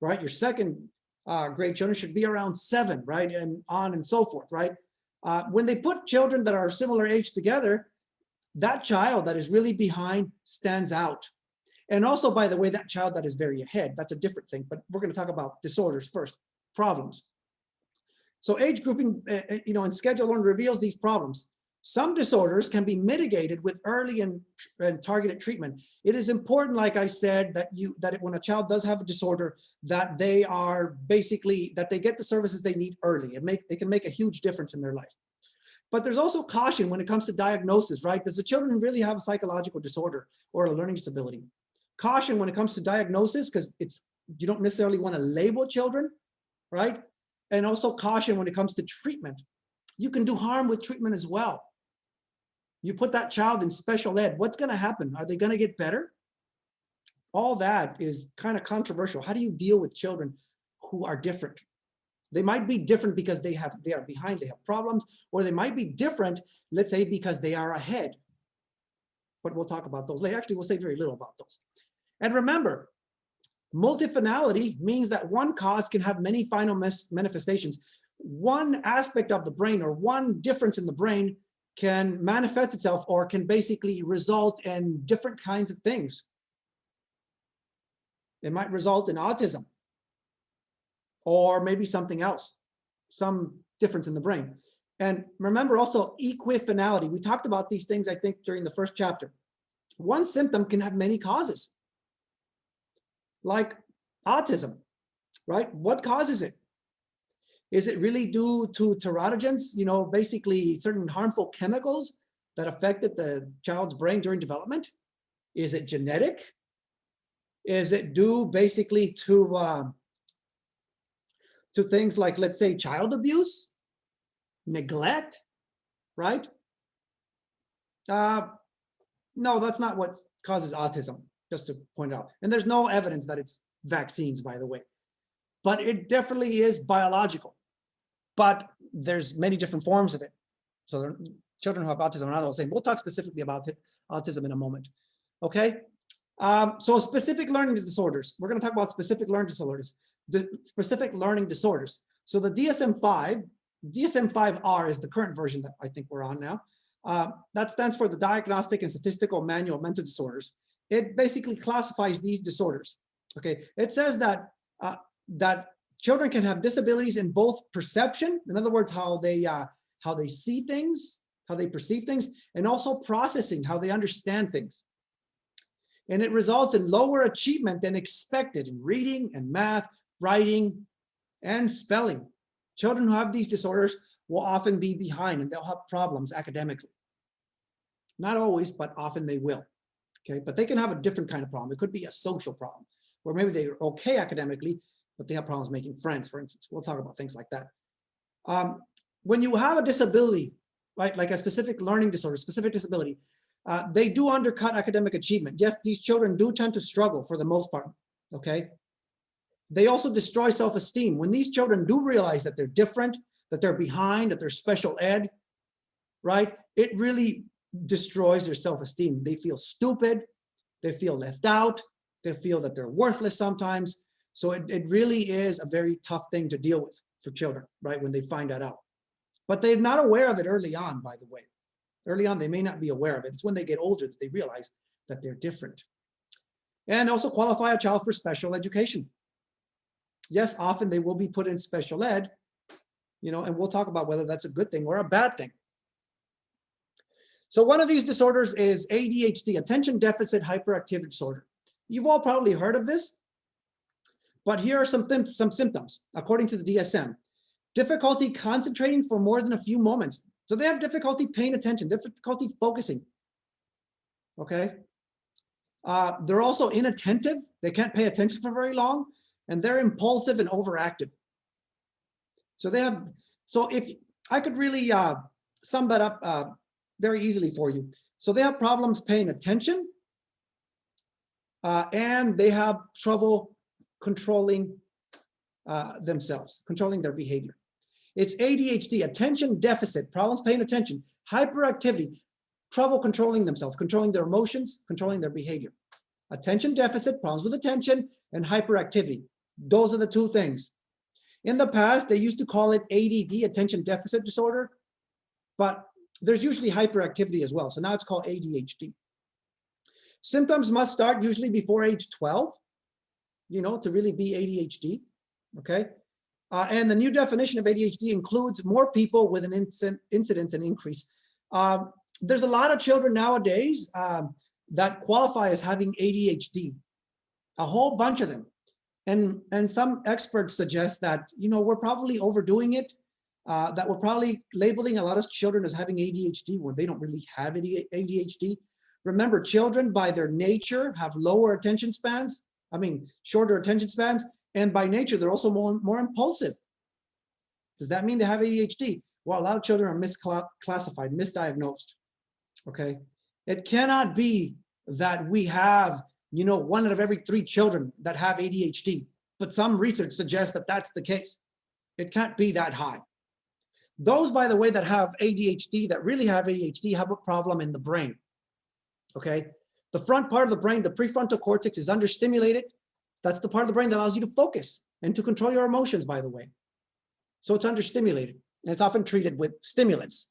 right? Your second grade children should be around 7, right? And on and so forth, right? When they put children that are similar age together, that child that is really behind stands out. And also, by the way, that child that is very ahead, that's a different thing, but we're going to talk about disorders first, problems. So age grouping, and schedule learning reveals these problems. Some disorders can be mitigated with early and targeted treatment. It is important, like I said, that when a child does have a disorder, that they are basically, that they get the services they need early. They can make a huge difference in their life. But there's also caution when it comes to diagnosis, right? Does the children really have a psychological disorder or a learning disability? Caution when it comes to diagnosis, because you don't necessarily want to label children, right? And also caution when it comes to treatment. You can do harm with treatment as well. You put that child in special ed, what's going to happen? Are they going to get better? All that is kind of controversial. How do you deal with children who are different? They might be different because they are behind, they have problems, or they might be different, let's say, because they are ahead. But we'll talk about those. Actually, we'll say very little about those. And remember, multifinality means that one cause can have many final manifestations. One aspect of the brain or one difference in the brain can manifest itself or can basically result in different kinds of things. It might result in autism or maybe something else, some difference in the brain. And remember also equifinality. We talked about these things, I think, during the first chapter. One symptom can have many causes, like autism, right? What causes it? Is it really due to teratogens, basically certain harmful chemicals that affected the child's brain during development? Is it genetic? Is it due basically to things like, let's say, child abuse, neglect, right? No, that's not what causes autism, just to point out. And there's no evidence that it's vaccines, by the way. But it definitely is biological. But there's many different forms of it. So children who have autism are not all the same. We'll talk specifically about autism in a moment. Okay? So specific learning disorders. We're going to talk about specific learning disorders. The specific learning disorders. So the DSM-5R is the current version that I think we're on now. That stands for the Diagnostic and Statistical Manual of Mental Disorders. It basically classifies these disorders. Okay, it says that that children can have disabilities in both perception, in other words, how they see things, how they perceive things, and also processing, how they understand things. And it results in lower achievement than expected in reading and math, writing, and spelling. Children who have these disorders will often be behind and they'll have problems academically. Not always, but often they will. Okay, but they can have a different kind of problem. It could be a social problem, where maybe they're okay academically, but they have problems making friends, for instance. We'll talk about things like that. When you have a disability, right, like a specific learning disorder, specific disability, they do undercut academic achievement. Yes, these children do tend to struggle for the most part, okay? They also destroy self-esteem. When these children do realize that they're different, that they're behind, that they're special ed, right? It really destroys their self-esteem. They feel stupid, they feel left out, they feel that they're worthless sometimes. So it really is a very tough thing to deal with for children, right, when they find that out. But they're not aware of it early on, by the way. Early on, they may not be aware of it. It's when they get older that they realize that they're different. And also qualify a child for special education. Yes, often they will be put in special ed, and we'll talk about whether that's a good thing or a bad thing. So one of these disorders is ADHD, attention deficit hyperactivity disorder. You've all probably heard of this, but here are some symptoms, according to the DSM. Difficulty concentrating for more than a few moments. So they have difficulty paying attention, difficulty focusing, okay? They're also inattentive. They can't pay attention for very long, and they're impulsive and overactive. So if I could really sum that up very easily for you. So they have problems paying attention, and they have trouble controlling themselves, controlling their behavior. It's ADHD, attention deficit, problems paying attention, hyperactivity, trouble controlling themselves, controlling their emotions, controlling their behavior. Attention deficit, problems with attention, and hyperactivity. Those are the two things. In the past, they used to call it ADD, attention deficit disorder, but there's usually hyperactivity as well. So now it's called ADHD. Symptoms must start usually before age 12, to really be ADHD, okay? And the new definition of ADHD includes more people with an incidence and increase. There's a lot of children nowadays that qualify as having ADHD, a whole bunch of them. And some experts suggest that, we're probably overdoing it, that we're probably labeling a lot of children as having ADHD when they don't really have ADHD. Remember, children by their nature have lower attention spans, shorter attention spans, and by nature, they're also more impulsive. Does that mean they have ADHD? Well, a lot of children are misclassified, misdiagnosed, okay? It cannot be that we have, 1 out of every 3 children that have ADHD, but some research suggests that that's the case. It can't be that high. Those, by the way, that have ADHD, that really have ADHD, have a problem in the brain, okay? The front part of the brain, the prefrontal cortex, is understimulated. That's the part of the brain that allows you to focus and to control your emotions, by the way. So it's understimulated, and it's often treated with stimulants,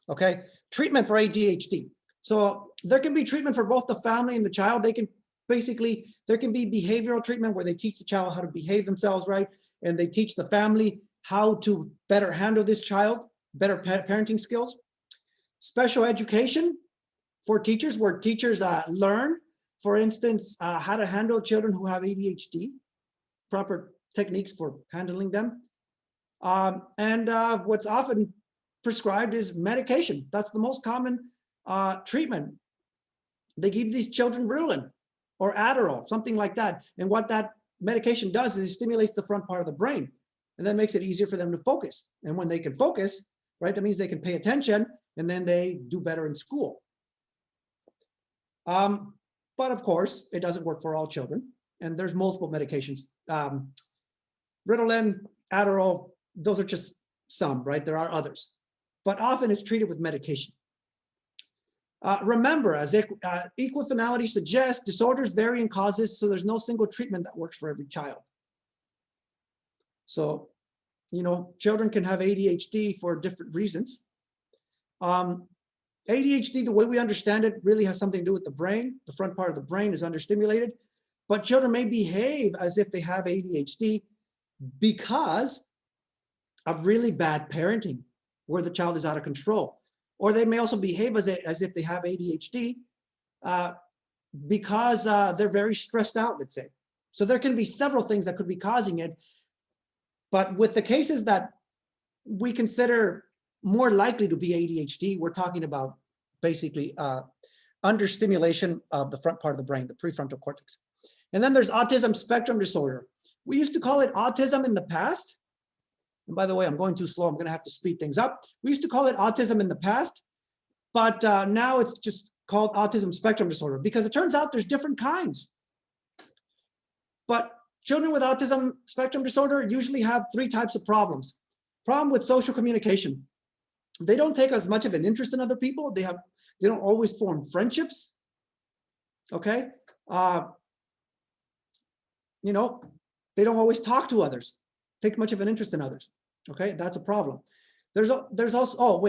okay? Treatment for ADHD. So there can be treatment for both the family and the child. There can be behavioral treatment where they teach the child how to behave themselves, right? And they teach the family how to better handle this child, better parenting skills. Special education for teachers, where teachers learn, for instance, how to handle children who have ADHD, proper techniques for handling them. And what's often prescribed is medication. That's the most common treatment. They give these children Ritalin or Adderall, something like that. And what that medication does is it stimulates the front part of the brain, and that makes it easier for them to focus. And when they can focus, right, that means they can pay attention, and then they do better in school. But of course, it doesn't work for all children, and there's multiple medications. Ritalin, Adderall, those are just some, right? There are others, but often it's treated with medication. Remember, as equifinality suggests, disorders vary in causes, so there's no single treatment that works for every child. So, children can have ADHD for different reasons. ADHD, the way we understand it, really has something to do with the brain. The front part of the brain is understimulated, but children may behave as if they have ADHD because of really bad parenting, where the child is out of control. Or they may also behave as if they have ADHD because they're very stressed out, let's say. So there can be several things that could be causing it. But with the cases that we consider more likely to be ADHD, we're talking about basically understimulation of the front part of the brain, the prefrontal cortex. And then there's autism spectrum disorder. We used to call it autism in the past. And by the way, I'm going too slow. I'm going to have to speed things up. We used to call it autism in the past, but now it's just called autism spectrum disorder because it turns out there's different kinds. But children with autism spectrum disorder usually have 3 types of problems. Problem with social communication. They don't take as much of an interest in other people. They don't always form friendships. Okay. They don't always talk to others, take much of an interest in others. Okay, that's a problem. There's also,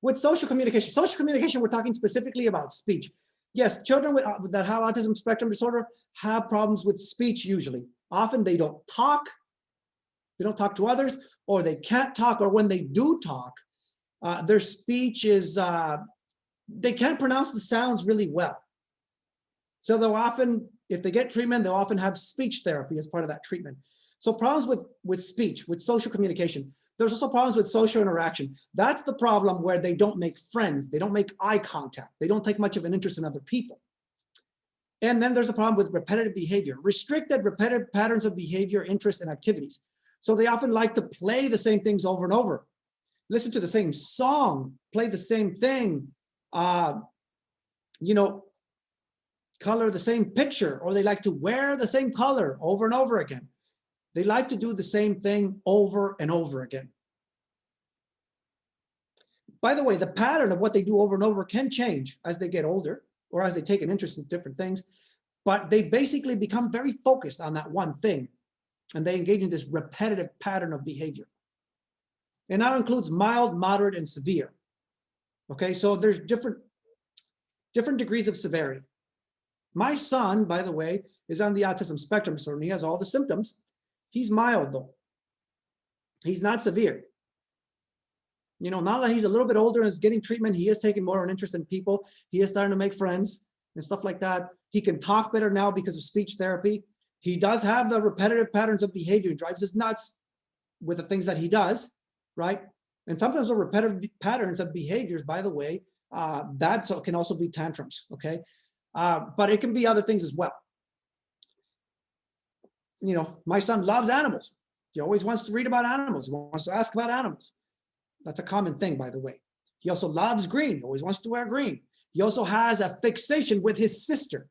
with social communication, we're talking specifically about speech. Yes, children that have autism spectrum disorder have problems with speech usually. Often they don't talk to others, or they can't talk, or when they do talk, their speech is, they can't pronounce the sounds really well. So they'll often, if they get treatment, they'll often have speech therapy as part of that treatment. So problems with speech, with social communication. There's also problems with social interaction. That's the problem where they don't make friends. They don't make eye contact. They don't take much of an interest in other people. And then there's a problem with repetitive behavior, restricted repetitive patterns of behavior, interests, and activities. So they often like to play the same things over and over, listen to the same song, play the same thing, color the same picture, or they like to wear the same color over and over again. They like to do the same thing over and over again. By the way, the pattern of what they do over and over can change as they get older or as they take an interest in different things, but they basically become very focused on that one thing, and they engage in this repetitive pattern of behavior. And that includes mild, moderate, and severe. Okay, so there's different degrees of severity. My son, by the way, is on the autism spectrum disorder, and he has all the symptoms. He's mild though. He's not severe. You know, now that he's a little bit older and is getting treatment, he is taking more of an interest in people. He is starting to make friends and stuff like that. He can talk better now because of speech therapy. He does have the repetitive patterns of behavior. He drives us nuts with the things that he does, right? And sometimes the repetitive patterns of behaviors, by the way, that can also be tantrums, okay? But it can be other things as well. You know, my son loves animals. He always wants to read about animals. He wants to ask about animals. That's a common thing, by the way. He also loves green. He always wants to wear green. He also has a fixation with his sister.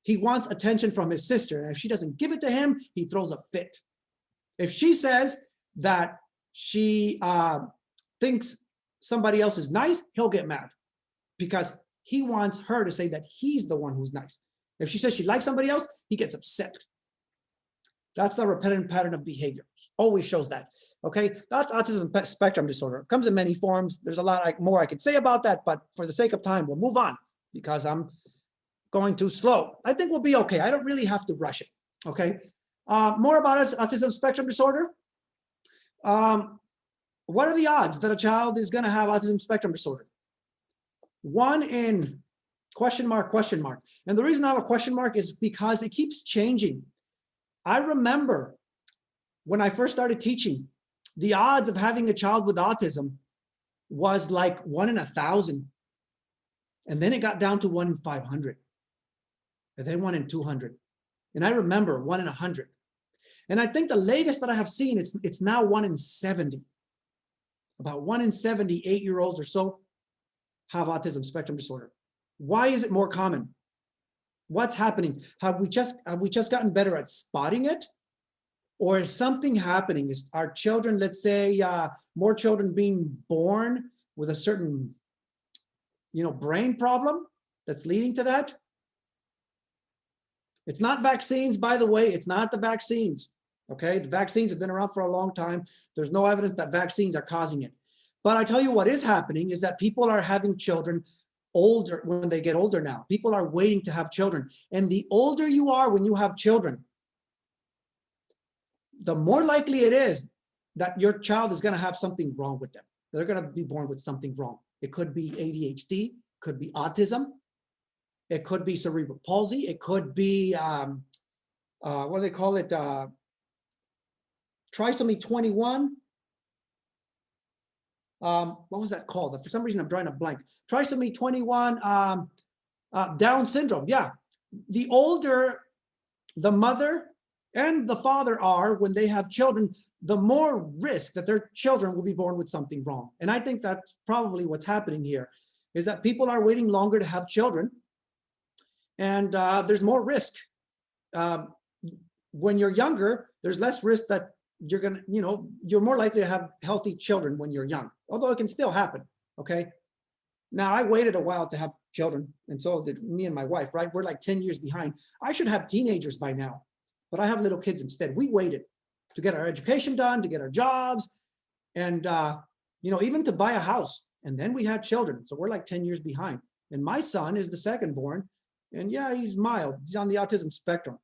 He wants attention from his sister. And if she doesn't give it to him, he throws a fit. If she says that she thinks somebody else is nice, he'll get mad because he wants her to say that he's the one who's nice. If she says she likes somebody else, he gets upset. That's the repetitive pattern of behavior. Always shows that. Okay, that's autism spectrum disorder. It comes in many forms. There's a lot more I could say about that, but for the sake of time, we'll move on because I'm going too slow. I think we'll be okay. I don't really have to rush it. Okay, more about autism spectrum disorder. What are the odds that a child is going to have autism spectrum disorder? 1 in question mark, question mark. And the reason I have a question mark is because it keeps changing. I remember when I first started teaching, the odds of having a child with autism was like 1 in 1,000. And then it got down to 1 in 500. And then 1 in 200. And I remember 1 in 100. And I think the latest that I have seen, it's now 1 in 70. About 1 in 70 8-year-olds or so have autism spectrum disorder. Why is it more common? What's happening? Have we just gotten better at spotting it? Or is something happening? Is our children, let's say, more children being born with a certain, brain problem that's leading to that? It's not vaccines, by the way. It's not the vaccines. Okay, the vaccines have been around for a long time. There's no evidence that vaccines are causing it. But I tell you what is happening is that people are having children older when they get older now. People are waiting to have children. And the older you are when you have children, the more likely it is that your child is going to have something wrong with them. They're going to be born with something wrong. It could be ADHD, could be autism, it could be cerebral palsy, it could be, what do they call it? Trisomy 21. What was that called? For some reason, I'm drawing a blank. Trisomy 21, Down syndrome. Yeah. The older the mother and the father are when they have children, the more risk that their children will be born with something wrong. And I think that's probably what's happening here, is that people are waiting longer to have children. And there's more risk. When you're younger, there's less risk that you're going to, you're more likely to have healthy children when you're young, although it can still happen. Okay. Now, I waited a while to have children, and so did me and my wife, right? We're like 10 years behind. I should have teenagers by now, but I have little kids instead. We waited to get our education done, to get our jobs, and, even to buy a house. And then we had children. So we're like 10 years behind. And my son is the second born. And yeah, he's mild. He's on the autism spectrum.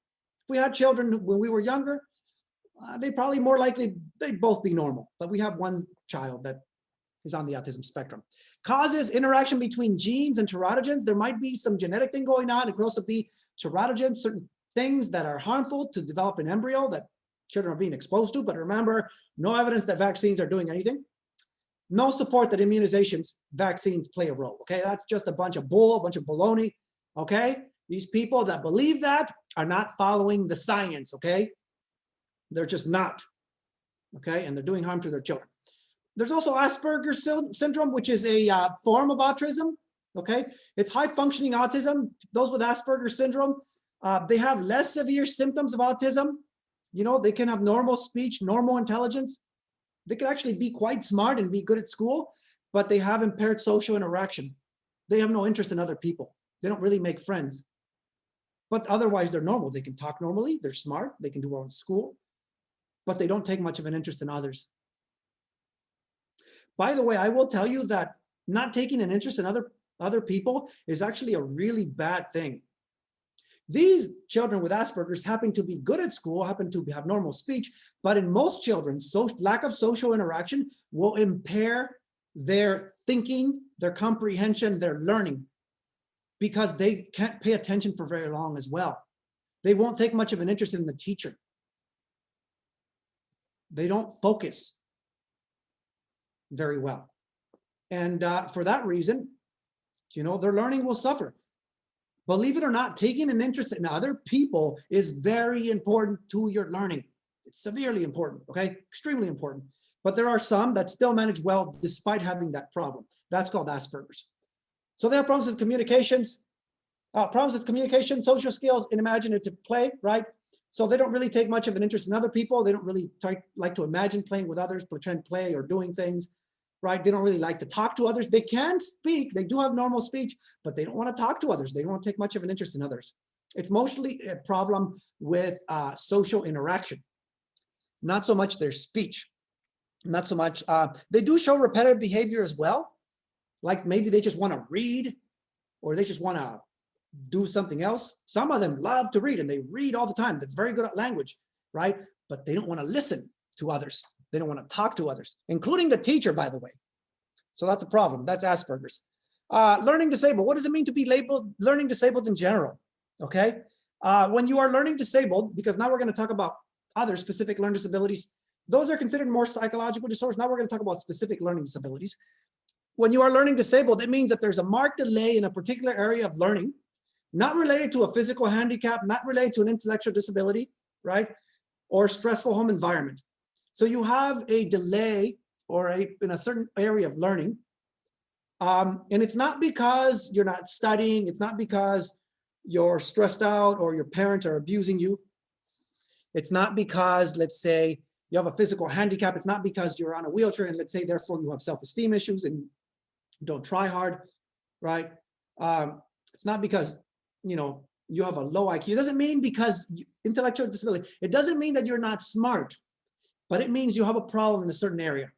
If we had children when we were younger, they'd probably more likely, they'd both be normal. But we have one child that is on the autism spectrum. Causes: interaction between genes and teratogens. There might be some genetic thing going on. It could also be teratogens, certain things that are harmful to develop an embryo that children are being exposed to. But remember, no evidence that vaccines are doing anything. No support that immunizations, vaccines play a role. Okay, that's just a bunch of bull, a bunch of baloney. Okay, these people that believe that are not following the science. Okay, they're just not. Okay, and they're doing harm to their children. There's also Asperger's syndrome, which is a form of autism. Okay, it's high functioning autism. Those with Asperger's syndrome, they have less severe symptoms of autism. They can have normal speech, normal intelligence. They can actually be quite smart and be good at school, but they have impaired social interaction. They have no interest in other people. They don't really make friends. But otherwise, they're normal. They can talk normally. They're smart. They can do well in school, but they don't take much of an interest in others. By the way, I will tell you that not taking an interest in other people is actually a really bad thing. These children with Asperger's happen to be good at school, happen to have normal speech, but in most children, lack of social interaction will impair their thinking, their comprehension, their learning, because they can't pay attention for very long as well. They won't take much of an interest in the teacher. They don't focus very well. And for that reason, their learning will suffer. Believe it or not, taking an interest in other people is very important to your learning. It's severely important, okay? Extremely important. But there are some that still manage well despite having that problem. That's called Asperger's. So they have problems with communications, social skills, and imaginative play, right? So they don't really take much of an interest in other people. They don't really like to imagine playing with others, pretend play or doing things, right? They don't really like to talk to others. They can speak. They do have normal speech, but they don't want to talk to others. They don't take much of an interest in others. It's mostly a problem with social interaction, not so much their speech. Not so much. They do show repetitive behavior as well. Like maybe they just want to read or they just want to do something else. Some of them love to read and they read all the time. They're very good at language, right? But they don't want to listen to others. They don't want to talk to others, including the teacher, by the way. So that's a problem. That's Asperger's. Learning disabled. What does it mean to be labeled learning disabled in general? Okay. When you are learning disabled, because now we're going to talk about other specific learning disabilities. Those are considered more psychological disorders. Now we're going to talk about specific learning disabilities. When you are learning disabled, it means that there's a marked delay in a particular area of learning, not related to a physical handicap, not related to an intellectual disability, right? Or stressful home environment. So you have a delay in a certain area of learning. And it's not because you're not studying. It's not because you're stressed out or your parents are abusing you. It's not because, let's say, you have a physical handicap. It's not because you're on a wheelchair and let's say, therefore, you have self-esteem issues and don't try hard, right? It's not because, you have a low IQ. It doesn't mean because intellectual disability. It doesn't mean that you're not smart, but it means you have a problem in a certain area.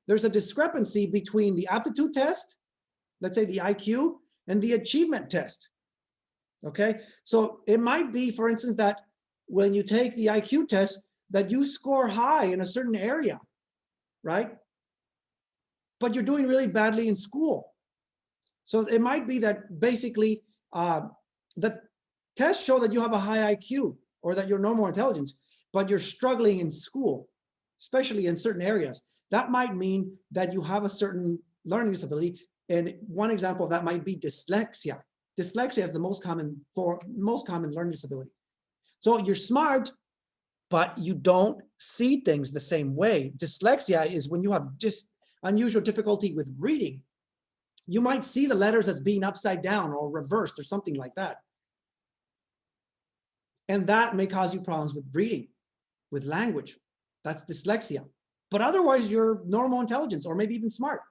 There's a discrepancy between the aptitude test, let's say the IQ, and the achievement test, okay? So it might be, for instance, that when you take the IQ test, that you score high in a certain area, right? But you're doing really badly in school. So it might be that basically the tests show that you have a high IQ or that you're normal intelligence, but you're struggling in school, especially in certain areas. That might mean that you have a certain learning disability. And one example of that might be dyslexia. Dyslexia is the most common learning disability. So you're smart, but you don't see things the same way. Dyslexia is when you have just unusual difficulty with reading. You might see the letters as being upside down or reversed or something like that. And that may cause you problems with reading, with language. That's dyslexia. But otherwise, you're normal intelligence or maybe even smart.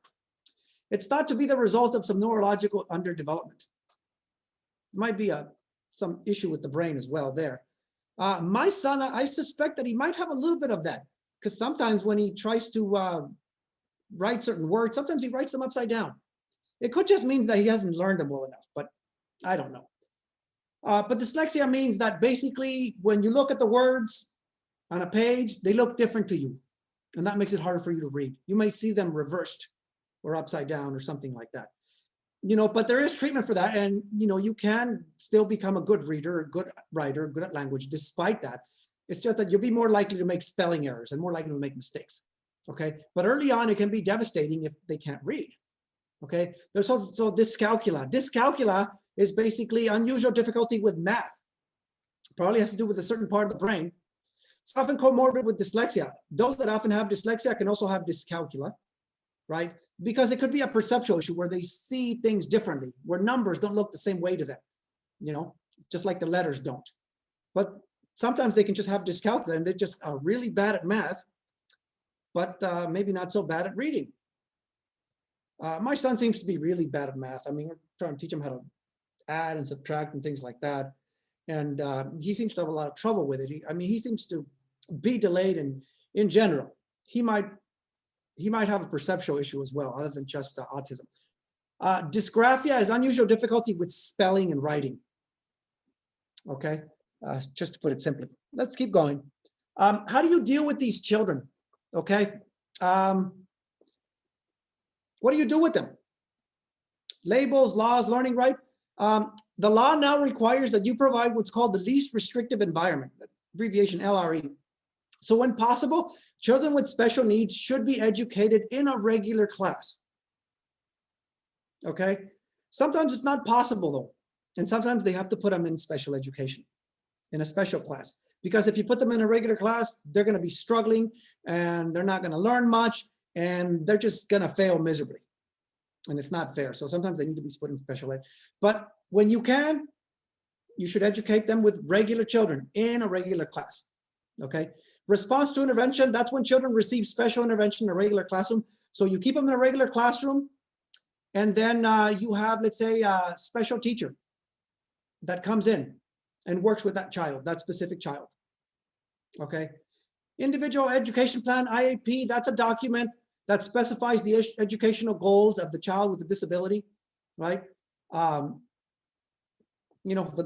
It's thought to be the result of some neurological underdevelopment. It might be some issue with the brain as well there. My son, I suspect that he might have a little bit of that because sometimes when he tries to write certain words, sometimes he writes them upside down. It could just mean that he hasn't learned them well enough, but I don't know. But dyslexia means that basically when you look at the words on a page, they look different to you. And that makes it harder for you to read. You may see them reversed or upside down or something like that. But there is treatment for that. And, you can still become a good reader, a good writer, good at language despite that. It's just that you'll be more likely to make spelling errors and more likely to make mistakes. Okay. But early on, it can be devastating if they can't read. Okay. There's also dyscalculia. Dyscalculia is basically unusual difficulty with math. Probably has to do with a certain part of the brain. It's often comorbid with dyslexia. Those that often have dyslexia can also have dyscalculia, right? Because it could be a perceptual issue where they see things differently, where numbers don't look the same way to them, just like the letters don't. But sometimes they can just have dyscalculia and they just are really bad at math, but maybe not so bad at reading. My son seems to be really bad at math. I mean, we're trying to teach him how to add and subtract and things like that. And he seems to have a lot of trouble with it. He seems to be delayed in general. He might have a perceptual issue as well, other than just autism. Dysgraphia is unusual difficulty with spelling and writing. Okay, just to put it simply. Let's keep going. How do you deal with these children? Okay. What do you do with them? Labels, laws, learning, right? The law now requires that you provide what's called the least restrictive environment, abbreviation LRE. So when possible, children with special needs should be educated in a regular class. Okay? Sometimes it's not possible though. And sometimes they have to put them in special education, in a special class. Because if you put them in a regular class, they're going to be struggling and they're not going to learn much and they're just going to fail miserably. And it's not fair. So sometimes they need to be put in special ed. But when you can, you should educate them with regular children in a regular class. Okay? Response to intervention, that's when children receive special intervention in a regular classroom. So you keep them in a regular classroom, and then you have, let's say, a special teacher that comes in and works with that child, that specific child. Okay? Individual education plan, IEP, that's a document that specifies the educational goals of the child with a disability, right? The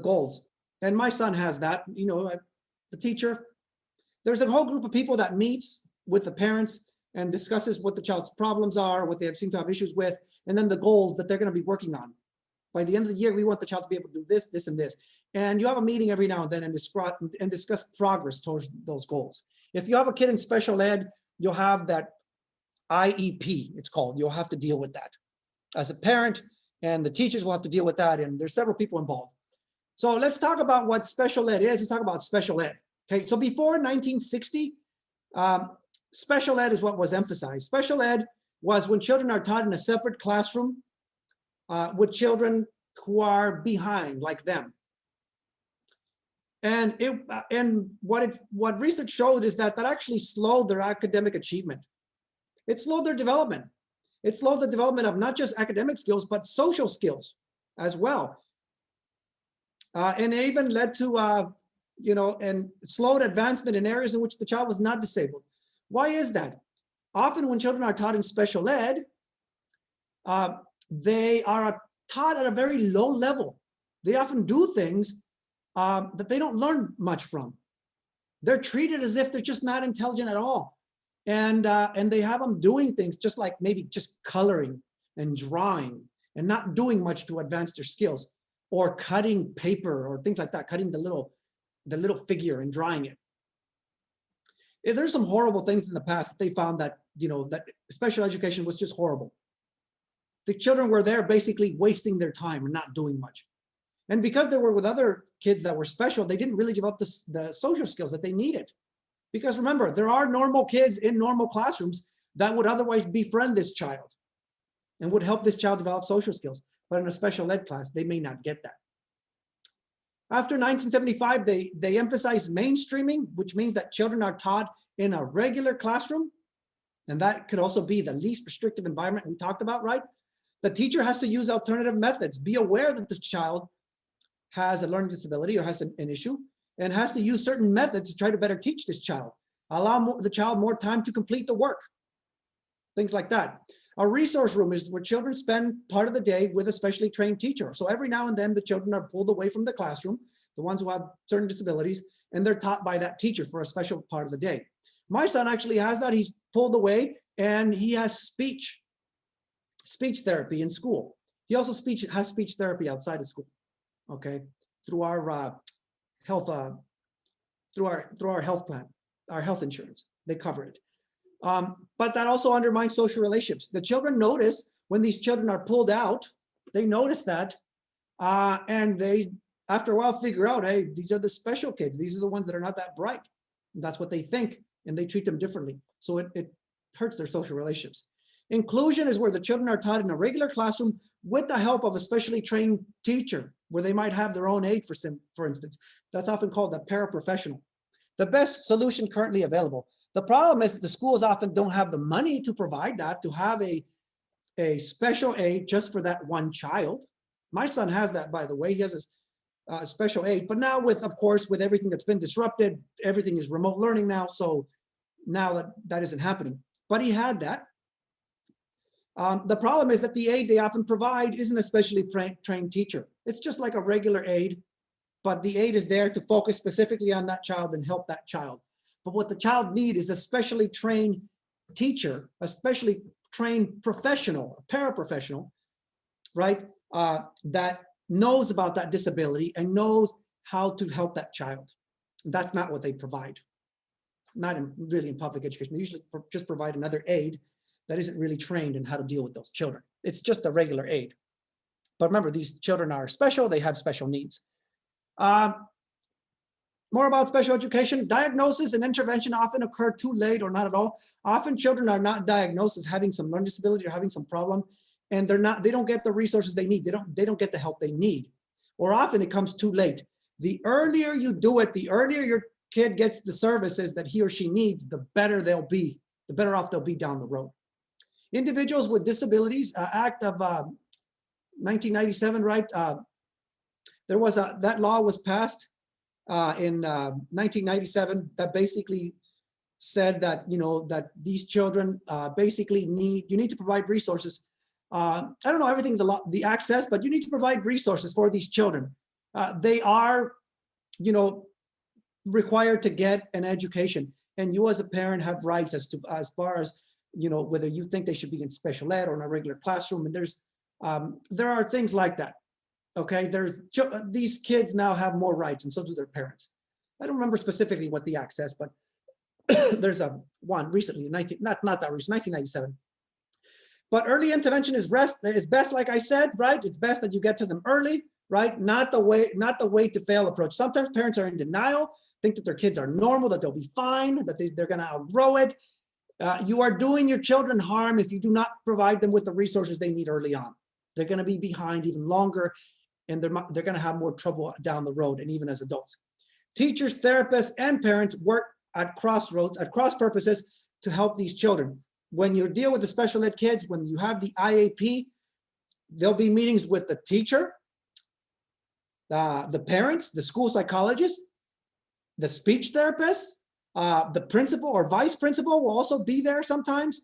goals. And my son has that, the teacher. There's a whole group of people that meets with the parents and discusses what the child's problems are, what they seem to have issues with, and then the goals that they're going to be working on. By the end of the year, we want the child to be able to do this, this, and this. And you have a meeting every now and then and discuss progress towards those goals. If you have a kid in special ed, you'll have that IEP, it's called. You'll have to deal with that as a parent, and the teachers will have to deal with that, and there's several people involved. So let's talk about what special ed is. Let's talk about special ed. Okay, so before 1960, special ed is what was emphasized. Special ed was when children are taught in a separate classroom with children who are behind, like them. And what research showed is that actually slowed their academic achievement. It slowed their development. It slowed the development of not just academic skills, but social skills as well. And it even led to, and slowed advancement in areas in which the child was not disabled. Why is that? Often when children are taught in special ed, they are taught at a very low level. They often do things that they don't learn much from. They're treated as if they're just not intelligent at all. And they have them doing things just like maybe just coloring and drawing and not doing much to advance their skills, or cutting paper or things like that, cutting the little figure and drawing it. There's some horrible things in the past that they found that, that special education was just horrible. The children were there basically wasting their time and not doing much. And because they were with other kids that were special, they didn't really develop the social skills that they needed. Because remember, there are normal kids in normal classrooms that would otherwise befriend this child and would help this child develop social skills. But in a special ed class, they may not get that. After 1975, they emphasized mainstreaming, which means that children are taught in a regular classroom. And that could also be the least restrictive environment we talked about, right? The teacher has to use alternative methods, be aware that the child has a learning disability or has an issue, and has to use certain methods to try to better teach this child, allow the child more time to complete the work, things like that. A resource room is where children spend part of the day with a specially trained teacher. So every now and then the children are pulled away from the classroom, the ones who have certain disabilities, and they're taught by that teacher for a special part of the day. My son actually has that. He's pulled away and he has speech therapy in school. He also has speech therapy outside of school, okay, through our health plan, our health insurance. They cover it. But that also undermines social relationships. The children notice when these children are pulled out, they notice that, and they, after a while, figure out, hey, these are the special kids. These are the ones that are not that bright. And that's what they think, and they treat them differently. So it hurts their social relationships. Inclusion is where the children are taught in a regular classroom with the help of a specially trained teacher, where they might have their own aid, for instance. That's often called a paraprofessional. The best solution currently available. The problem is that the schools often don't have the money to provide that, to have a special aid just for that one child. My son has that, by the way. He has a special aid. But now of course, with everything that's been disrupted, everything is remote learning now. So now that isn't happening. But he had that. The problem is that the aid they often provide isn't a specially trained teacher. It's just like a regular aid, but the aid is there to focus specifically on that child and help that child. But what the child needs is a specially trained teacher, a specially trained professional, a paraprofessional, right, that knows about that disability and knows how to help that child. That's not what they provide. Not really in public education. They usually just provide another aide that isn't really trained in how to deal with those children. It's just a regular aide. But remember, these children are special. They have special needs. More about special education. Diagnosis and intervention often occur too late or not at all. Often children are not diagnosed as having some learning disability or having some problem, and they don't get the resources they need. They don't get the help they need. Or often it comes too late. The earlier you do it, the earlier your kid gets the services that he or she needs, the better they'll be, the better off they'll be down the road. Individuals with disabilities, Act of 1997, right? There was that law was passed in 1997 that basically said that, that these children basically you need to provide resources. I don't know everything, the access, but you need to provide resources for these children. They are, required to get an education, and you as a parent have rights as far as, whether you think they should be in special ed or in a regular classroom. And there are things like that. Okay, these kids now have more rights, and so do their parents. I don't remember specifically what the act says, but there's one recently, not that recent, 1997. But early intervention is best, like I said, right? It's best that you get to them early, right? Not the way to fail approach. Sometimes parents are in denial, think that their kids are normal, that they'll be fine, that they're going to outgrow it. You are doing your children harm if you do not provide them with the resources they need early on. They're going to be behind even longer, and they're going to have more trouble down the road, and even as adults. Teachers, therapists, and parents work at cross purposes to help these children. When you deal with the special ed kids, when you have the IAP, there'll be meetings with the teacher, the parents, the school psychologist, the speech therapist, the principal or vice principal will also be there sometimes.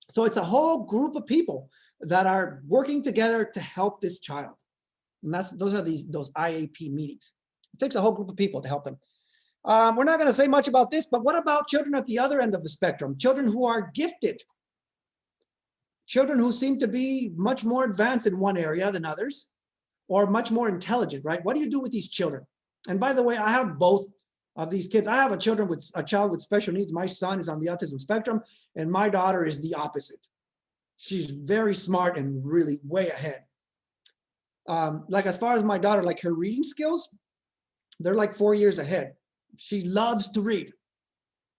So it's a whole group of people that are working together to help this child. And those are those IAP meetings. It takes a whole group of people to help them. We're not going to say much about this, but what about children at the other end of the spectrum? Children who are gifted. Children who seem to be much more advanced in one area than others, or much more intelligent, right? What do you do with these children? And by the way, I have both of these kids. I have a child with special needs. My son is on the autism spectrum, and my daughter is the opposite. She's very smart and really way ahead. Like as far as my daughter, like her reading skills, they're like 4 years ahead. She loves to read.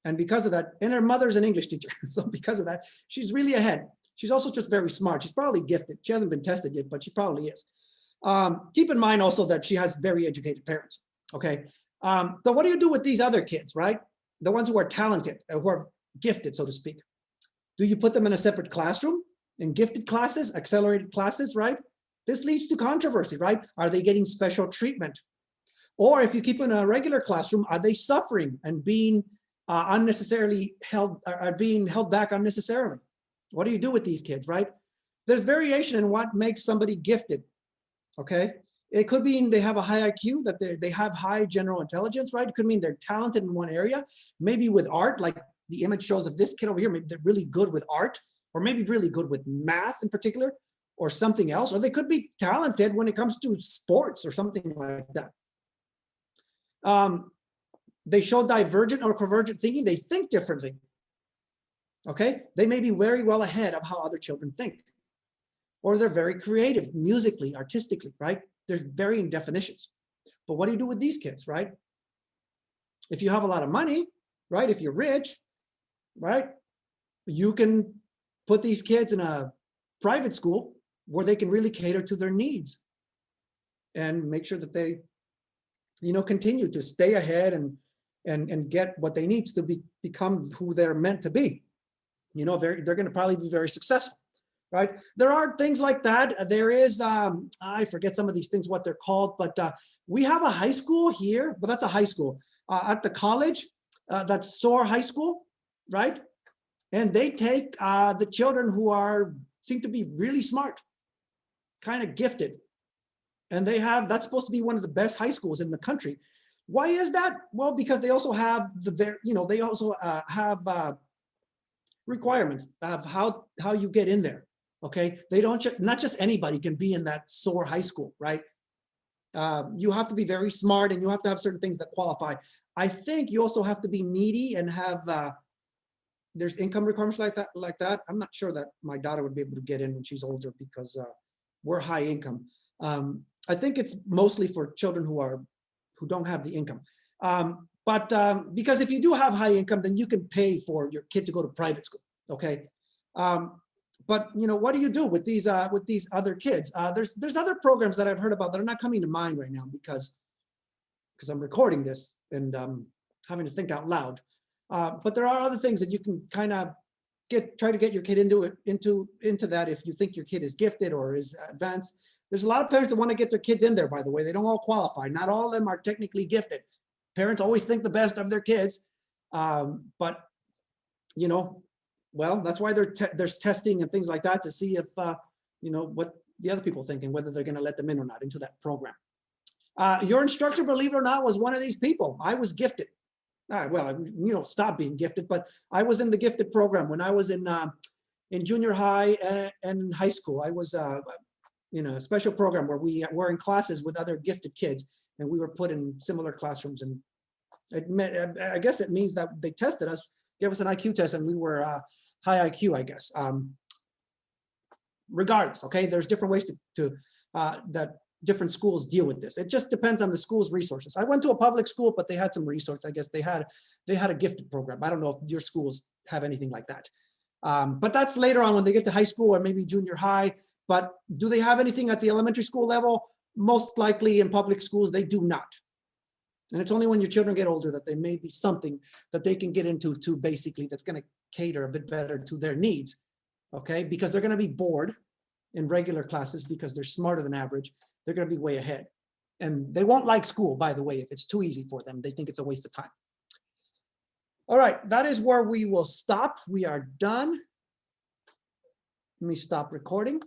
And because of that, and her mother's an English teacher. So because of that, she's really ahead. She's also just very smart. She's probably gifted. She hasn't been tested yet, but she probably is. Keep in mind also that she has very educated parents. Okay. So what do you do with these other kids, right? The ones who are talented, who are gifted, so to speak. Do you put them in a separate classroom, in gifted classes, accelerated classes, right? This leads to controversy, right? Are they getting special treatment? Or if you keep them in a regular classroom, are they suffering and being unnecessarily held back unnecessarily? What do you do with these kids, right? There's variation in what makes somebody gifted, okay? It could mean they have a high IQ, that they have high general intelligence, right? It could mean they're talented in one area, maybe with art, like the image shows of this kid over here. Maybe they're really good with art, or maybe really good with math in particular, or something else. Or they could be talented when it comes to sports or something like that. They show divergent or convergent thinking. They think differently. Okay, they may be very well ahead of how other children think. Or they're very creative, musically, artistically, right? There's varying definitions. But what do you do with these kids, right? If you have a lot of money, right? If you're rich, right? You can put these kids in a private school where they can really cater to their needs and make sure that they, continue to stay ahead and get what they need to become who they're meant to be. They're going to probably be very successful, right? There are things like that. There is, I forget some of these things, what they're called, but we have a high school here, but that's a high school. At the college, that's Soar High School, right? And they take the children who seem to be really smart, kind of gifted. And that's supposed to be one of the best high schools in the country. Why is that? Well, because they also have requirements of how you get in there. Okay, they don't not just anybody can be in that SOAR high school, right? You have to be very smart, and you have to have certain things that qualify. I think you also have to be needy and have there's income requirements like that. I'm not sure that my daughter would be able to get in when she's older because we're high income. I think it's mostly for children who don't have the income. Because if you do have high income, then you can pay for your kid to go to private school. Okay. But what do you do with these other kids? There's other programs that I've heard about that are not coming to mind right now because I'm recording this and having to think out loud. But there are other things that you can kind of try to get your kid into that if you think your kid is gifted or is advanced. There's a lot of parents that want to get their kids in there, by the way. They don't all qualify. Not all of them are technically gifted. Parents always think the best of their kids. But, well, that's why there's testing and things like that to see if, what the other people think and whether they're going to let them in or not into that program. Your instructor, believe it or not, was one of these people. I was gifted. Well, stop being gifted, but I was in the gifted program when I was in junior high and high school. I was in a special program where we were in classes with other gifted kids, and we were put in similar classrooms. And I guess it means that they tested us, gave us an IQ test, and we were high IQ, I guess. Regardless, okay, there's different ways that different schools deal with this. It just depends on the school's resources. I went to a public school, but they had some resources. I guess they had a gifted program. I don't know if your schools have anything like that. But that's later on when they get to high school or maybe junior high. But do they have anything at the elementary school level? Most likely in public schools, they do not. And it's only when your children get older that there may be something that they can get into basically that's going to cater a bit better to their needs, okay? Because they're going to be bored in regular classes because they're smarter than average. They're going to be way ahead. And they won't like school, by the way, if it's too easy for them. They think it's a waste of time. All right, that is where we will stop. We are done. Let me stop recording.